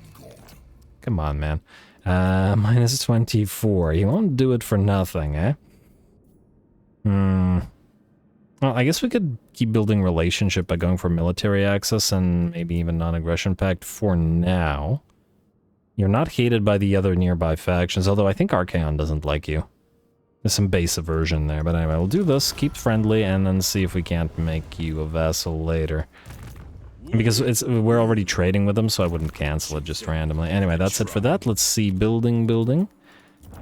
Come on, man. Minus 24. You won't do it for nothing, eh? Well, I guess we could keep building relationship by going for military access and maybe even non-aggression pact for now. You're not hated by the other nearby factions, although I think Archaon doesn't like you. There's some base aversion there, but anyway, we'll do this, keep friendly, and then see if we can't make you a vassal later. Because we're already trading with them, so I wouldn't cancel it just randomly. Anyway, that's it for that. Let's see, building.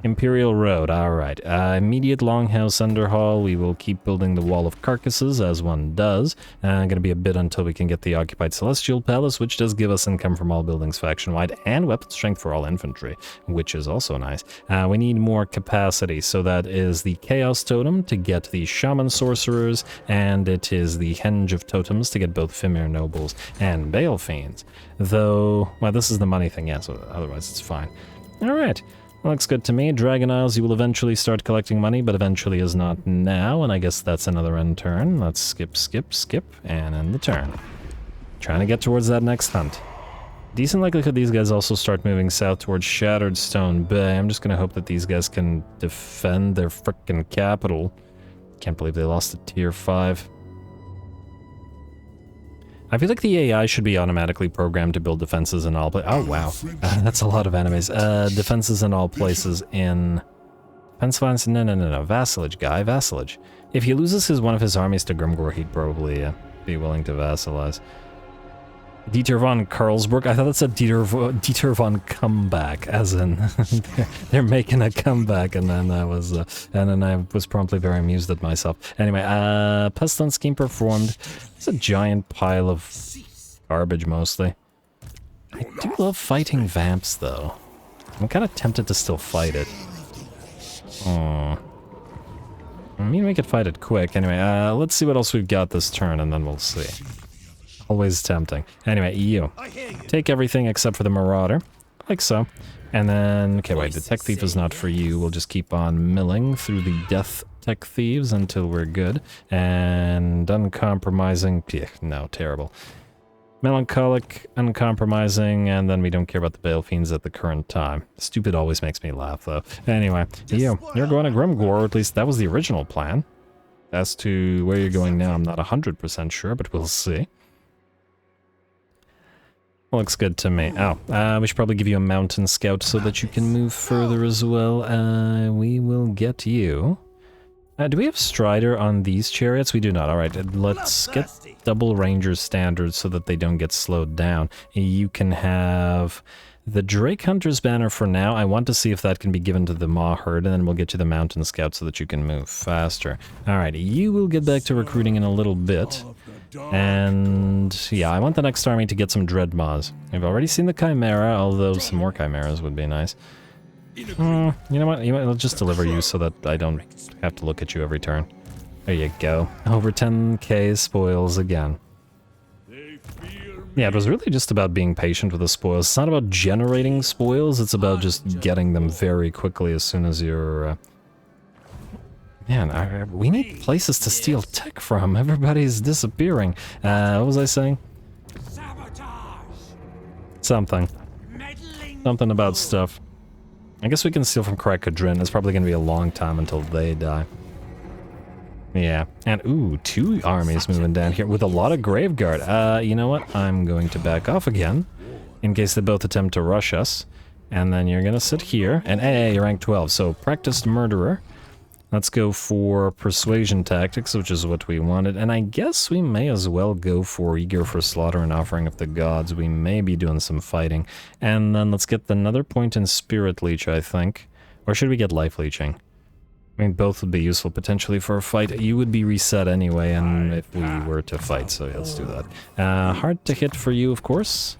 Imperial Road, alright. Immediate Longhouse Underhall. We will keep building the Wall of Carcasses, as one does. Gonna be a bit until we can get the Occupied Celestial Palace, which does give us income from all buildings faction-wide, and weapon strength for all infantry, which is also nice. We need more capacity, so that is the Chaos Totem to get the Shaman Sorcerers, and it is the Henge of Totems to get both Fimir Nobles and Bale Fiends. Though, well, this is the money thing, yeah, so otherwise it's fine. Alright. Looks good to me. Dragon Isles, you will eventually start collecting money, but eventually is not now, and I guess that's another end turn. Let's skip, and end the turn. Trying to get towards that next hunt. Decent likelihood these guys also start moving south towards Shattered Stone Bay. I'm just gonna hope that these guys can defend their frickin' capital. Can't believe they lost to tier 5. I feel like the AI should be automatically programmed to build defenses in all places. Oh, wow. That's a lot of enemies. Defenses in all places in... Defense, no. Vassalage, guy. Vassalage. If he loses one of his armies to Grimgor, he'd probably be willing to vassalize. Dieter von Karlsburg. I thought it said Dieter von Comeback, as in they're making a comeback, and then I was promptly very amused at myself. Anyway, pestilence scheme performed. It's a giant pile of garbage mostly. I do love fighting vamps though. I'm kind of tempted to still fight it. I mean, we could fight it quick. Anyway, let's see what else we've got this turn, and then we'll see. Always tempting. Anyway, you. Take everything except for the Marauder. Like so. And then, okay, wait, the Tech Thief is not for you. We'll just keep on milling through the Death Tech Thieves until we're good. And uncompromising, no, terrible. Melancholic, uncompromising, and then we don't care about the Bale Fiends at the current time. Stupid always makes me laugh, though. Anyway, you're going to Grimgor, or at least that was the original plan. As to where you're going now, I'm not 100% sure, but we'll see. Looks good to me. Oh, we should probably give you a mountain scout so that you can move further as well. We will get you. Do we have Strider on these chariots? We do not. Alright, let's get double Ranger standards so that they don't get slowed down. You can have the Drake Hunter's banner for now. I want to see if that can be given to the MAWHERD, and then we'll get you the mountain scout so that you can move faster. Alright, you will get back to recruiting in a little bit. And yeah, I want the next army to get some Dreadmaws. I've already seen the Chimera, although some more Chimeras would be nice. You know what? I'll just deliver you so that I don't have to look at you every turn. There you go. Over 10k spoils again. Yeah, it was really just about being patient with the spoils. It's not about generating spoils, it's about just getting them very quickly as soon as you're... Man, we need places to steal tech from. Everybody's disappearing. What was I saying? Something. Something about stuff. I guess we can steal from Krakadrin. It's probably going to be a long time until they die. Yeah. And, ooh, 2 armies moving down here with a lot of Graveguard. You know what? I'm going to back off again in case they both attempt to rush us. And then you're going to sit here. And, hey, you're rank 12, so practiced murderer. Let's go for persuasion tactics, which is what we wanted. And I guess we may as well go for eager for slaughter and offering of the gods. We may be doing some fighting. And then let's get another point in spirit leech, I think. Or should we get life leeching? I mean, both would be useful potentially for a fight. You would be reset anyway, and if we were to fight, so let's do that. Hard to hit for you, of course.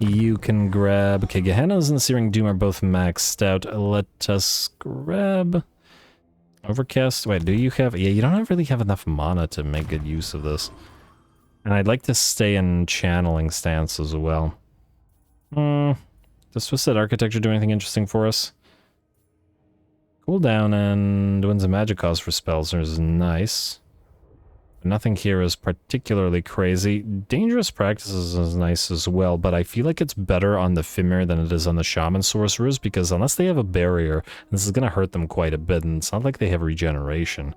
You can grab... Okay, Gehenna's and Searing Doom are both maxed out. Let us grab... Overcast? Wait, do you have... Yeah, you don't really have enough mana to make good use of this. And I'd like to stay in channeling stance as well. Does Twisted Architecture do anything interesting for us? Cooldown and Winds of Magic cost for spells is nice. Nothing here is particularly crazy. Dangerous Practices is nice as well, but I feel like it's better on the Fimir than it is on the Shaman Sorcerers, because unless they have a barrier, this is going to hurt them quite a bit, and it's not like they have regeneration.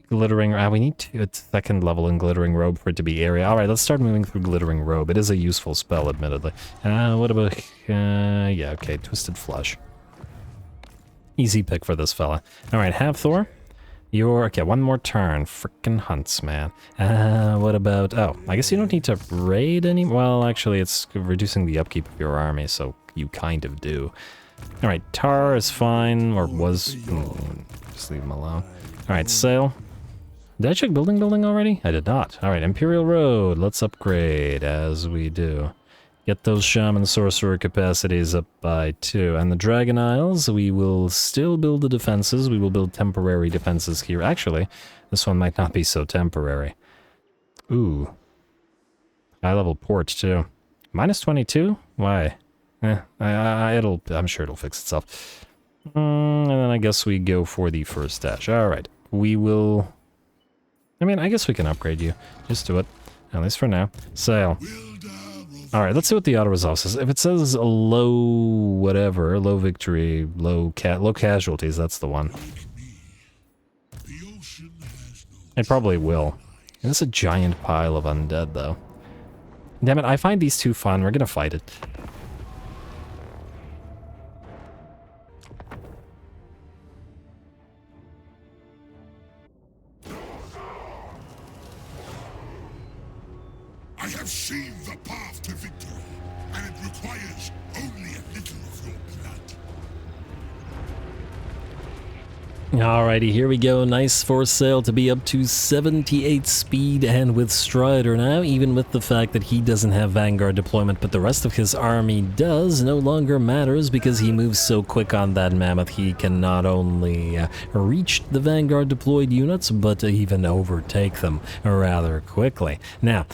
Glittering... we need a second level in Glittering Robe for it to be area. Alright, let's start moving through Glittering Robe. It is a useful spell, admittedly. What about... yeah, okay, Twisted Flesh. Easy pick for this fella. Alright, Havthor. You're... Okay, one more turn. Frickin' hunts, man. What about... Oh, I guess you don't need to raid any... Well, actually, it's reducing the upkeep of your army, so you kind of do. Alright, Tar is fine, or was... just leave him alone. Alright, Sayl. Did I check building already? I did not. Alright, Imperial Road. Let's upgrade, as we do. Get those Shaman Sorcerer capacities up by 2. And the Dragon Isles, we will still build the defenses. We will build temporary defenses here. Actually, this one might not be so temporary. Ooh. High-level port, too. Minus 22? Why? I'm sure it'll fix itself. And then I guess we go for the first dash. Alright. We will... I mean, I guess we can upgrade you. Just do it. At least for now. Sayl. Alright, let's see what the auto-resolve says. If it says a low whatever, low victory, low casualties, that's the one. It probably will. And it's a giant pile of undead, though. Damn it, I find these two fun. We're gonna fight it. I have seen the path to victory, and it requires only a little of your blood. Alrighty, here we go. Nice for Sayl to be up to 78 speed and with Strider now, even with the fact that he doesn't have Vanguard deployment, but the rest of his army does, no longer matters because he moves so quick on that mammoth. He can not only reach the Vanguard deployed units, but even overtake them rather quickly. Now,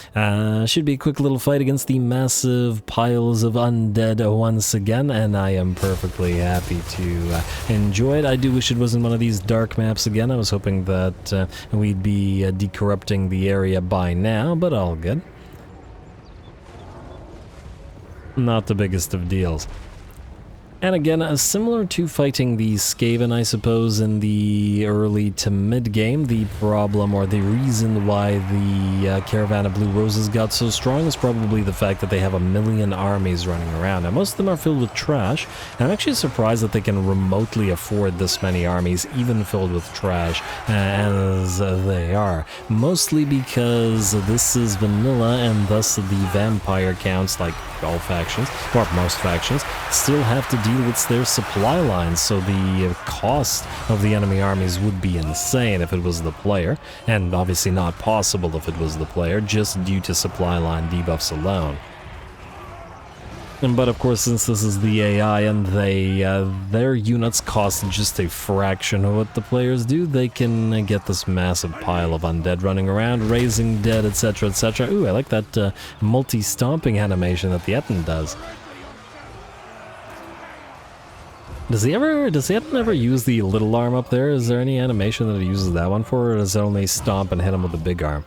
should be a quick little fight against the massive piles of undead once again, and I am perfectly happy to enjoy it. I do wish it wasn't one of these dark maps again. I was hoping that we'd be decorrupting the area by now, but all good. Not the biggest of deals. And again, similar to fighting the Skaven, I suppose, in the early to mid-game, the problem or the reason why the Caravan of Blue Roses got so strong is probably the fact that they have a million armies running around. Now, most of them are filled with trash, and I'm actually surprised that they can remotely afford this many armies, even filled with trash, as they are. Mostly because this is vanilla, and thus the vampire counts, like all factions, or most factions, still have to deal with their supply lines, so the cost of the enemy armies would be insane if it was the player, and obviously not possible if it was the player, just due to supply line debuffs alone. But of course, since this is the AI and their units cost just a fraction of what the players do, they can get this massive pile of undead running around, raising dead, etc, etc. Ooh, I like that multi-stomping animation that the Etten does. Does the Etten ever use the little arm up there? Is there any animation that it uses that one for, or does it only stomp and hit him with the big arm?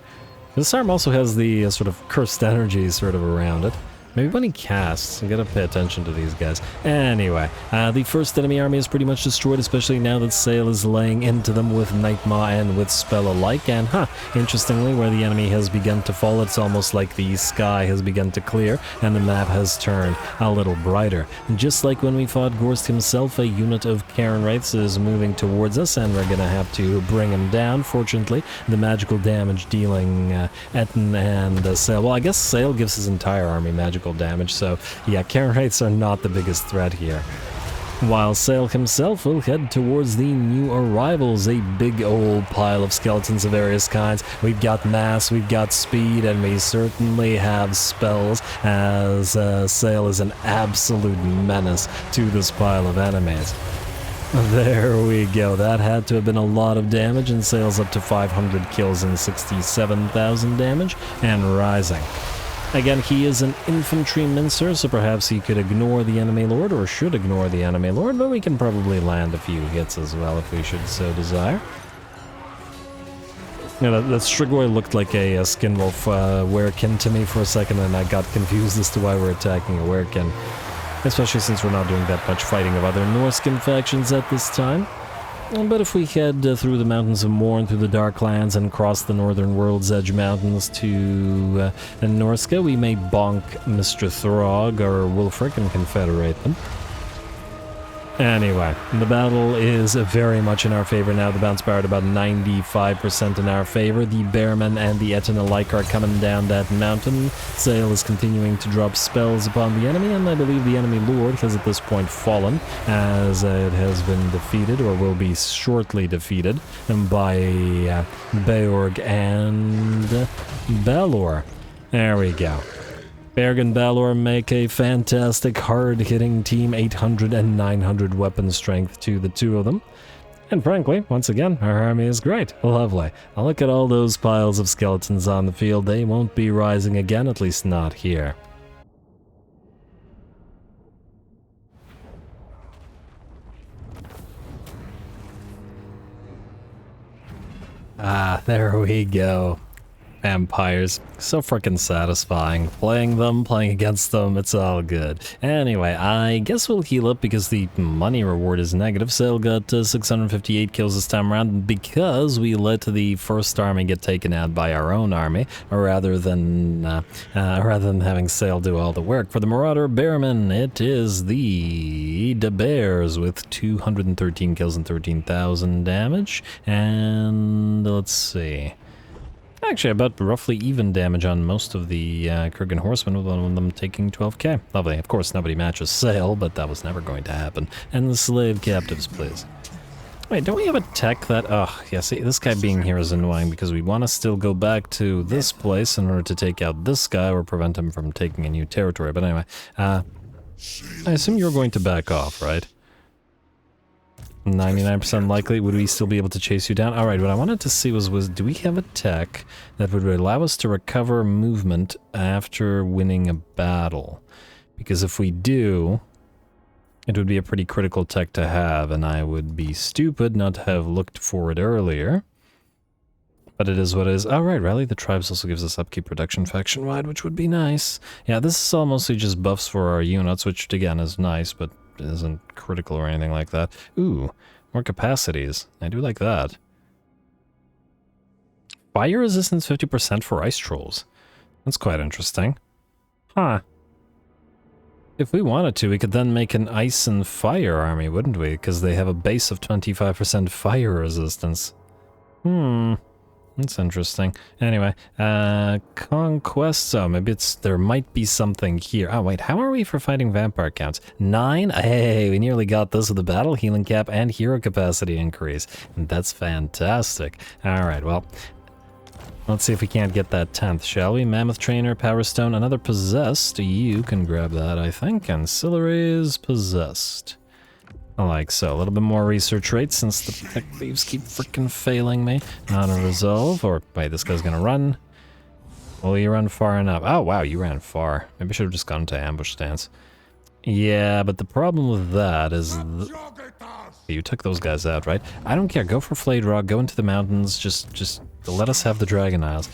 This arm also has the sort of cursed energy sort of around it. Maybe when he casts, you gotta pay attention to these guys. Anyway, the first enemy army is pretty much destroyed, especially now that Sayl is laying into them with Nightmaw and with Spell alike. And interestingly, where the enemy has begun to fall, it's almost like the sky has begun to clear and the map has turned a little brighter. And just like when we fought Gorst himself, a unit of Karen Wraiths is moving towards us, and we're gonna have to bring him down. Fortunately, the magical damage dealing Etten and Sayl. Well, I guess Sayl gives his entire army magical damage, so yeah, Karen Wraiths are not the biggest threat here. While Sayl himself will head towards the new arrivals, a big old pile of skeletons of various kinds. We've got mass, we've got speed, and we certainly have spells, as Sayl is an absolute menace to this pile of enemies. There we go. That had to have been a lot of damage, and Sayl's up to 500 kills and 67,000 damage, and rising. Again, he is an infantry mincer, so perhaps he could ignore the enemy lord, or should ignore the enemy lord, but we can probably land a few hits as well if we should so desire. You know, that Strigoi looked like a Skinwolf werekin to me for a second, and I got confused as to why we're attacking a werekin. Especially since we're not doing that much fighting of other Norscan factions at this time. But if we head through the Mountains of Morn, through the Darklands, and cross the Northern World's Edge Mountains to Norsca, we may bonk Mr. Throg or Wulfric and confederate them. Anyway, the battle is very much in our favor now. The bounce bar at about 95% in our favor. The Bearmen and the Etten alike are coming down that mountain. Sayl is continuing to drop spells upon the enemy, and I believe the enemy lord has at this point fallen, as it has been defeated, or will be shortly defeated, by Beorg and Balor. There we go. Beorg and Balor make a fantastic, hard-hitting team, 800 and 900 weapon strength to the two of them. And frankly, once again, our army is great. Lovely. Now look at all those piles of skeletons on the field. They won't be rising again, at least not here. Ah, there we go. Vampires. So freaking satisfying. Playing them, playing against them, it's all good. Anyway, I guess we'll heal up because the money reward is negative. Sayl got 658 kills this time around because we let the first army get taken out by our own army, rather than having Sayl do all the work. For the Marauder Bearmen, it is the De Bears with 213 kills and 13,000 damage. And let's see. Actually, about roughly even damage on most of the Kurgan horsemen, with one of them taking 12k. Lovely. Of course, nobody matches Sayl, but that was never going to happen. And the slave captives, please. Wait, don't we have a tech that... Oh, yeah, see, this guy being here is annoying because we want to still go back to this place in order to take out this guy or prevent him from taking a new territory. But anyway, I assume you're going to back off, right? 99% likely. Would we still be able to chase you down? Alright, what I wanted to see was do we have a tech that would allow us to recover movement after winning a battle? Because if we do, it would be a pretty critical tech to have, and I would be stupid not to have looked for it earlier. But it is what it is. Alright, Rally the Tribes also gives us upkeep reduction faction-wide, which would be nice. Yeah, this is all mostly just buffs for our units, which again is nice, but isn't critical or anything like that. Ooh, more capacities. I do like that. Fire resistance 50% for ice trolls. That's quite interesting. Huh. If we wanted to, we could then make an ice and fire army, wouldn't we? Because they have a base of 25% fire resistance. That's interesting. Anyway, conquest, so maybe there might be something here. Oh wait, how are we for fighting vampire counts? 9? Hey, we nearly got this with the battle healing cap and hero capacity increase. And that's fantastic. Alright, well, let's see if we can't get that 10th, shall we? Mammoth Trainer, Power Stone, another Possessed. You can grab that, I think. Ancillary is Possessed. Like so. A little bit more research rate since the tech thieves keep freaking failing me. Not a resolve, or wait, this guy's gonna run. Will you run far enough? Oh wow, you ran far. Maybe I should have just gone to ambush stance. Yeah, but the problem with that is... You took those guys out, right? I don't care, go for Flayed Rock, go into the mountains, just let us have the Dragon Isles.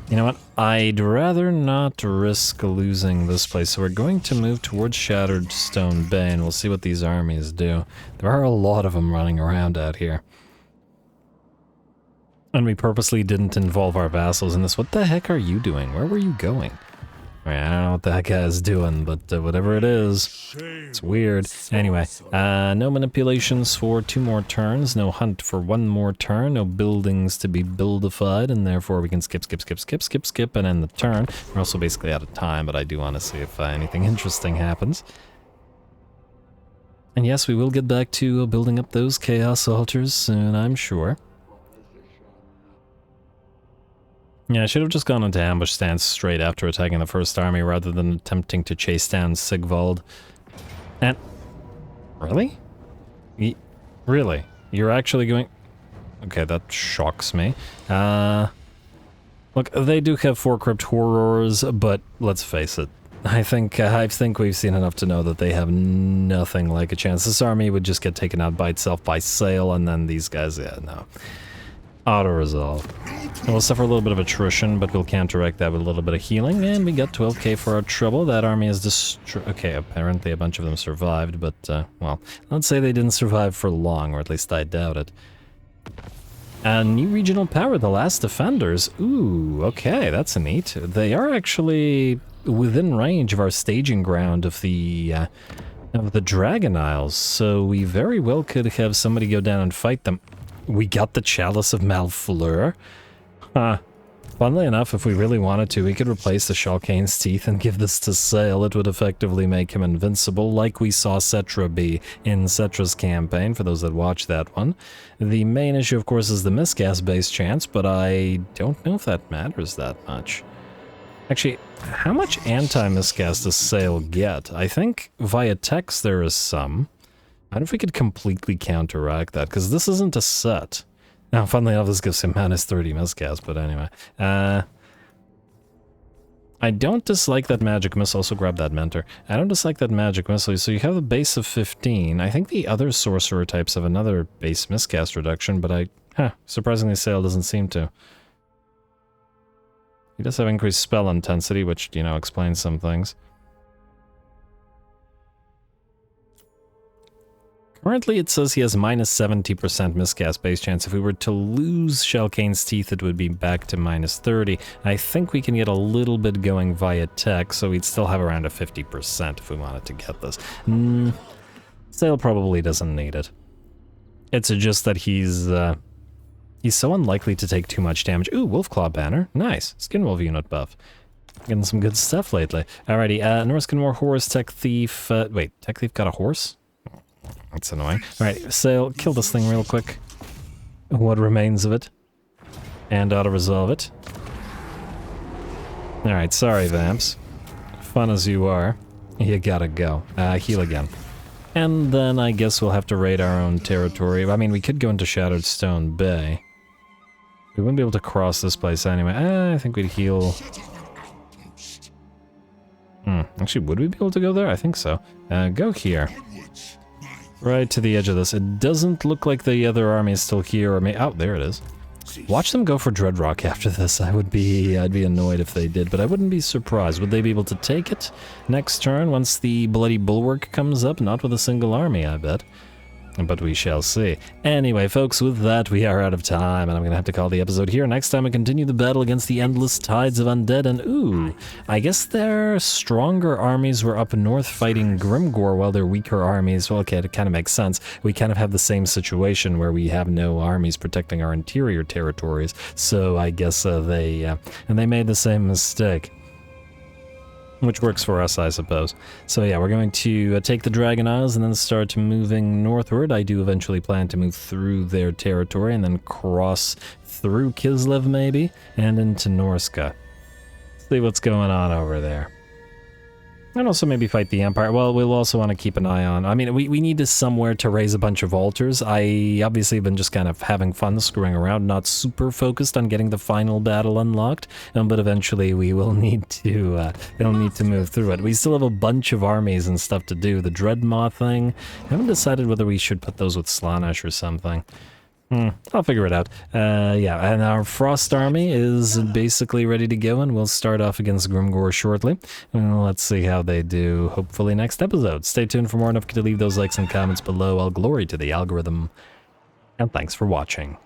You know what? I'd rather not risk losing this place, so we're going to move towards Shattered Stone Bay, and we'll see what these armies do. There are a lot of them running around out here. And we purposely didn't involve our vassals in this. What the heck are you doing? Where were you going? I don't know what that guy's doing, but whatever it is, it's weird. Anyway, no manipulations for 2 more turns, no hunt for 1 more turn, no buildings to be buildified, and therefore we can skip, and end the turn. We're also basically out of time, but I do want to see if anything interesting happens. And yes, we will get back to building up those Chaos Altars soon, I'm sure. Yeah, I should have just gone into ambush stance straight after attacking the first army rather than attempting to chase down Sigvald. And... Really? Really? You're actually going... Okay, that shocks me. Look, they do have 4 Crypt Horrors, but let's face it. I think we've seen enough to know that they have nothing like a chance. This army would just get taken out by itself by Sayl, and then these guys, yeah, no. Auto-resolve. We'll suffer a little bit of attrition, but we'll counteract that with a little bit of healing, and we got 12k for our trouble. That army is destroyed. Okay, apparently a bunch of them survived, but, well, let's say they didn't survive for long, or at least I doubt it. New regional power, the Last Defenders. Ooh, okay, that's neat. They are actually within range of our staging ground of the Dragon Isles, so we very well could have somebody go down and fight them. We got the Chalice of Malfleur. Huh. Funnily enough, if we really wanted to, we could replace the Shalkane's Teeth and give this to Sayl. It would effectively make him invincible, like we saw Cetra be in Cetra's campaign, for those that watched that one. The main issue, of course, is the miscast base chance, but I don't know if that matters that much. Actually, how much anti-miscast does Sayl get? I think via text there is some. I wonder if we could completely counteract that, because this isn't a set. Now, funnily enough, this gives him -30 miscast, but anyway. I don't dislike that magic missile. Also grab that mentor. I don't dislike that magic missile. So you have a base of 15. I think the other sorcerer types have another base miscast reduction, but surprisingly Sayl doesn't seem to. He does have increased spell intensity, which, you know, explains some things. Currently, it says he has -70% miscast base chance. If we were to lose Shalkane's Teeth, it would be back to -30. I think we can get a little bit going via tech, so we'd still have around a 50% if we wanted to get this. Sayl probably doesn't need it. It's just that he's He's so unlikely to take too much damage. Ooh, Wolfclaw banner. Nice. Skinwolf unit buff. Getting some good stuff lately. Alrighty, Norscan War Horse, Tech Thief. Wait, Tech Thief got a horse? That's annoying. Alright, Sayl, kill this thing real quick. What remains of it. And auto-resolve it. Alright, sorry, Vamps. Fun as you are, you gotta go. Heal again. And then I guess we'll have to raid our own territory. I mean, we could go into Shattered Stone Bay. We wouldn't be able to cross this place anyway. I think we'd heal... Actually, would we be able to go there? I think so. Go here. Right to the edge of this. It doesn't look like the other army is still here, or oh, there it is. Watch them go for Dreadrock after this. I'd be annoyed if they did, but I wouldn't be surprised. Would they be able to take it next turn once the Bloody Bulwark comes up? Not with a single army, I bet. But we shall see. Anyway, folks, with that, we are out of time, and I'm gonna have to call the episode here. Next time, we continue the battle against the endless tides of undead, and ooh, I guess their stronger armies were up north fighting Grimgor, while their weaker armies, well, okay, it kind of makes sense. We kind of have the same situation where we have no armies protecting our interior territories, so I guess they made the same mistake. Which works for us, I suppose. So yeah, we're going to take the Dragon Isles and then start moving northward. I do eventually plan to move through their territory and then cross through Kislev, maybe, and into Norsca. See what's going on over there. And also maybe fight the Empire. Well, we'll also want to keep an eye on... I mean, we need somewhere to raise a bunch of altars. I obviously have been just kind of having fun screwing around, not super focused on getting the final battle unlocked, but eventually we will need to... we'll need to move through it. We still have a bunch of armies and stuff to do. The Dreadmaw thing, I haven't decided whether we should put those with Slaanesh or something. I'll figure it out. Yeah, and our Frost army is basically ready to go, and we'll start off against Grimgor shortly. Let's see how they do, hopefully next episode. Stay tuned for more. Don't forget to leave those likes and comments below. All glory to the algorithm, and thanks for watching.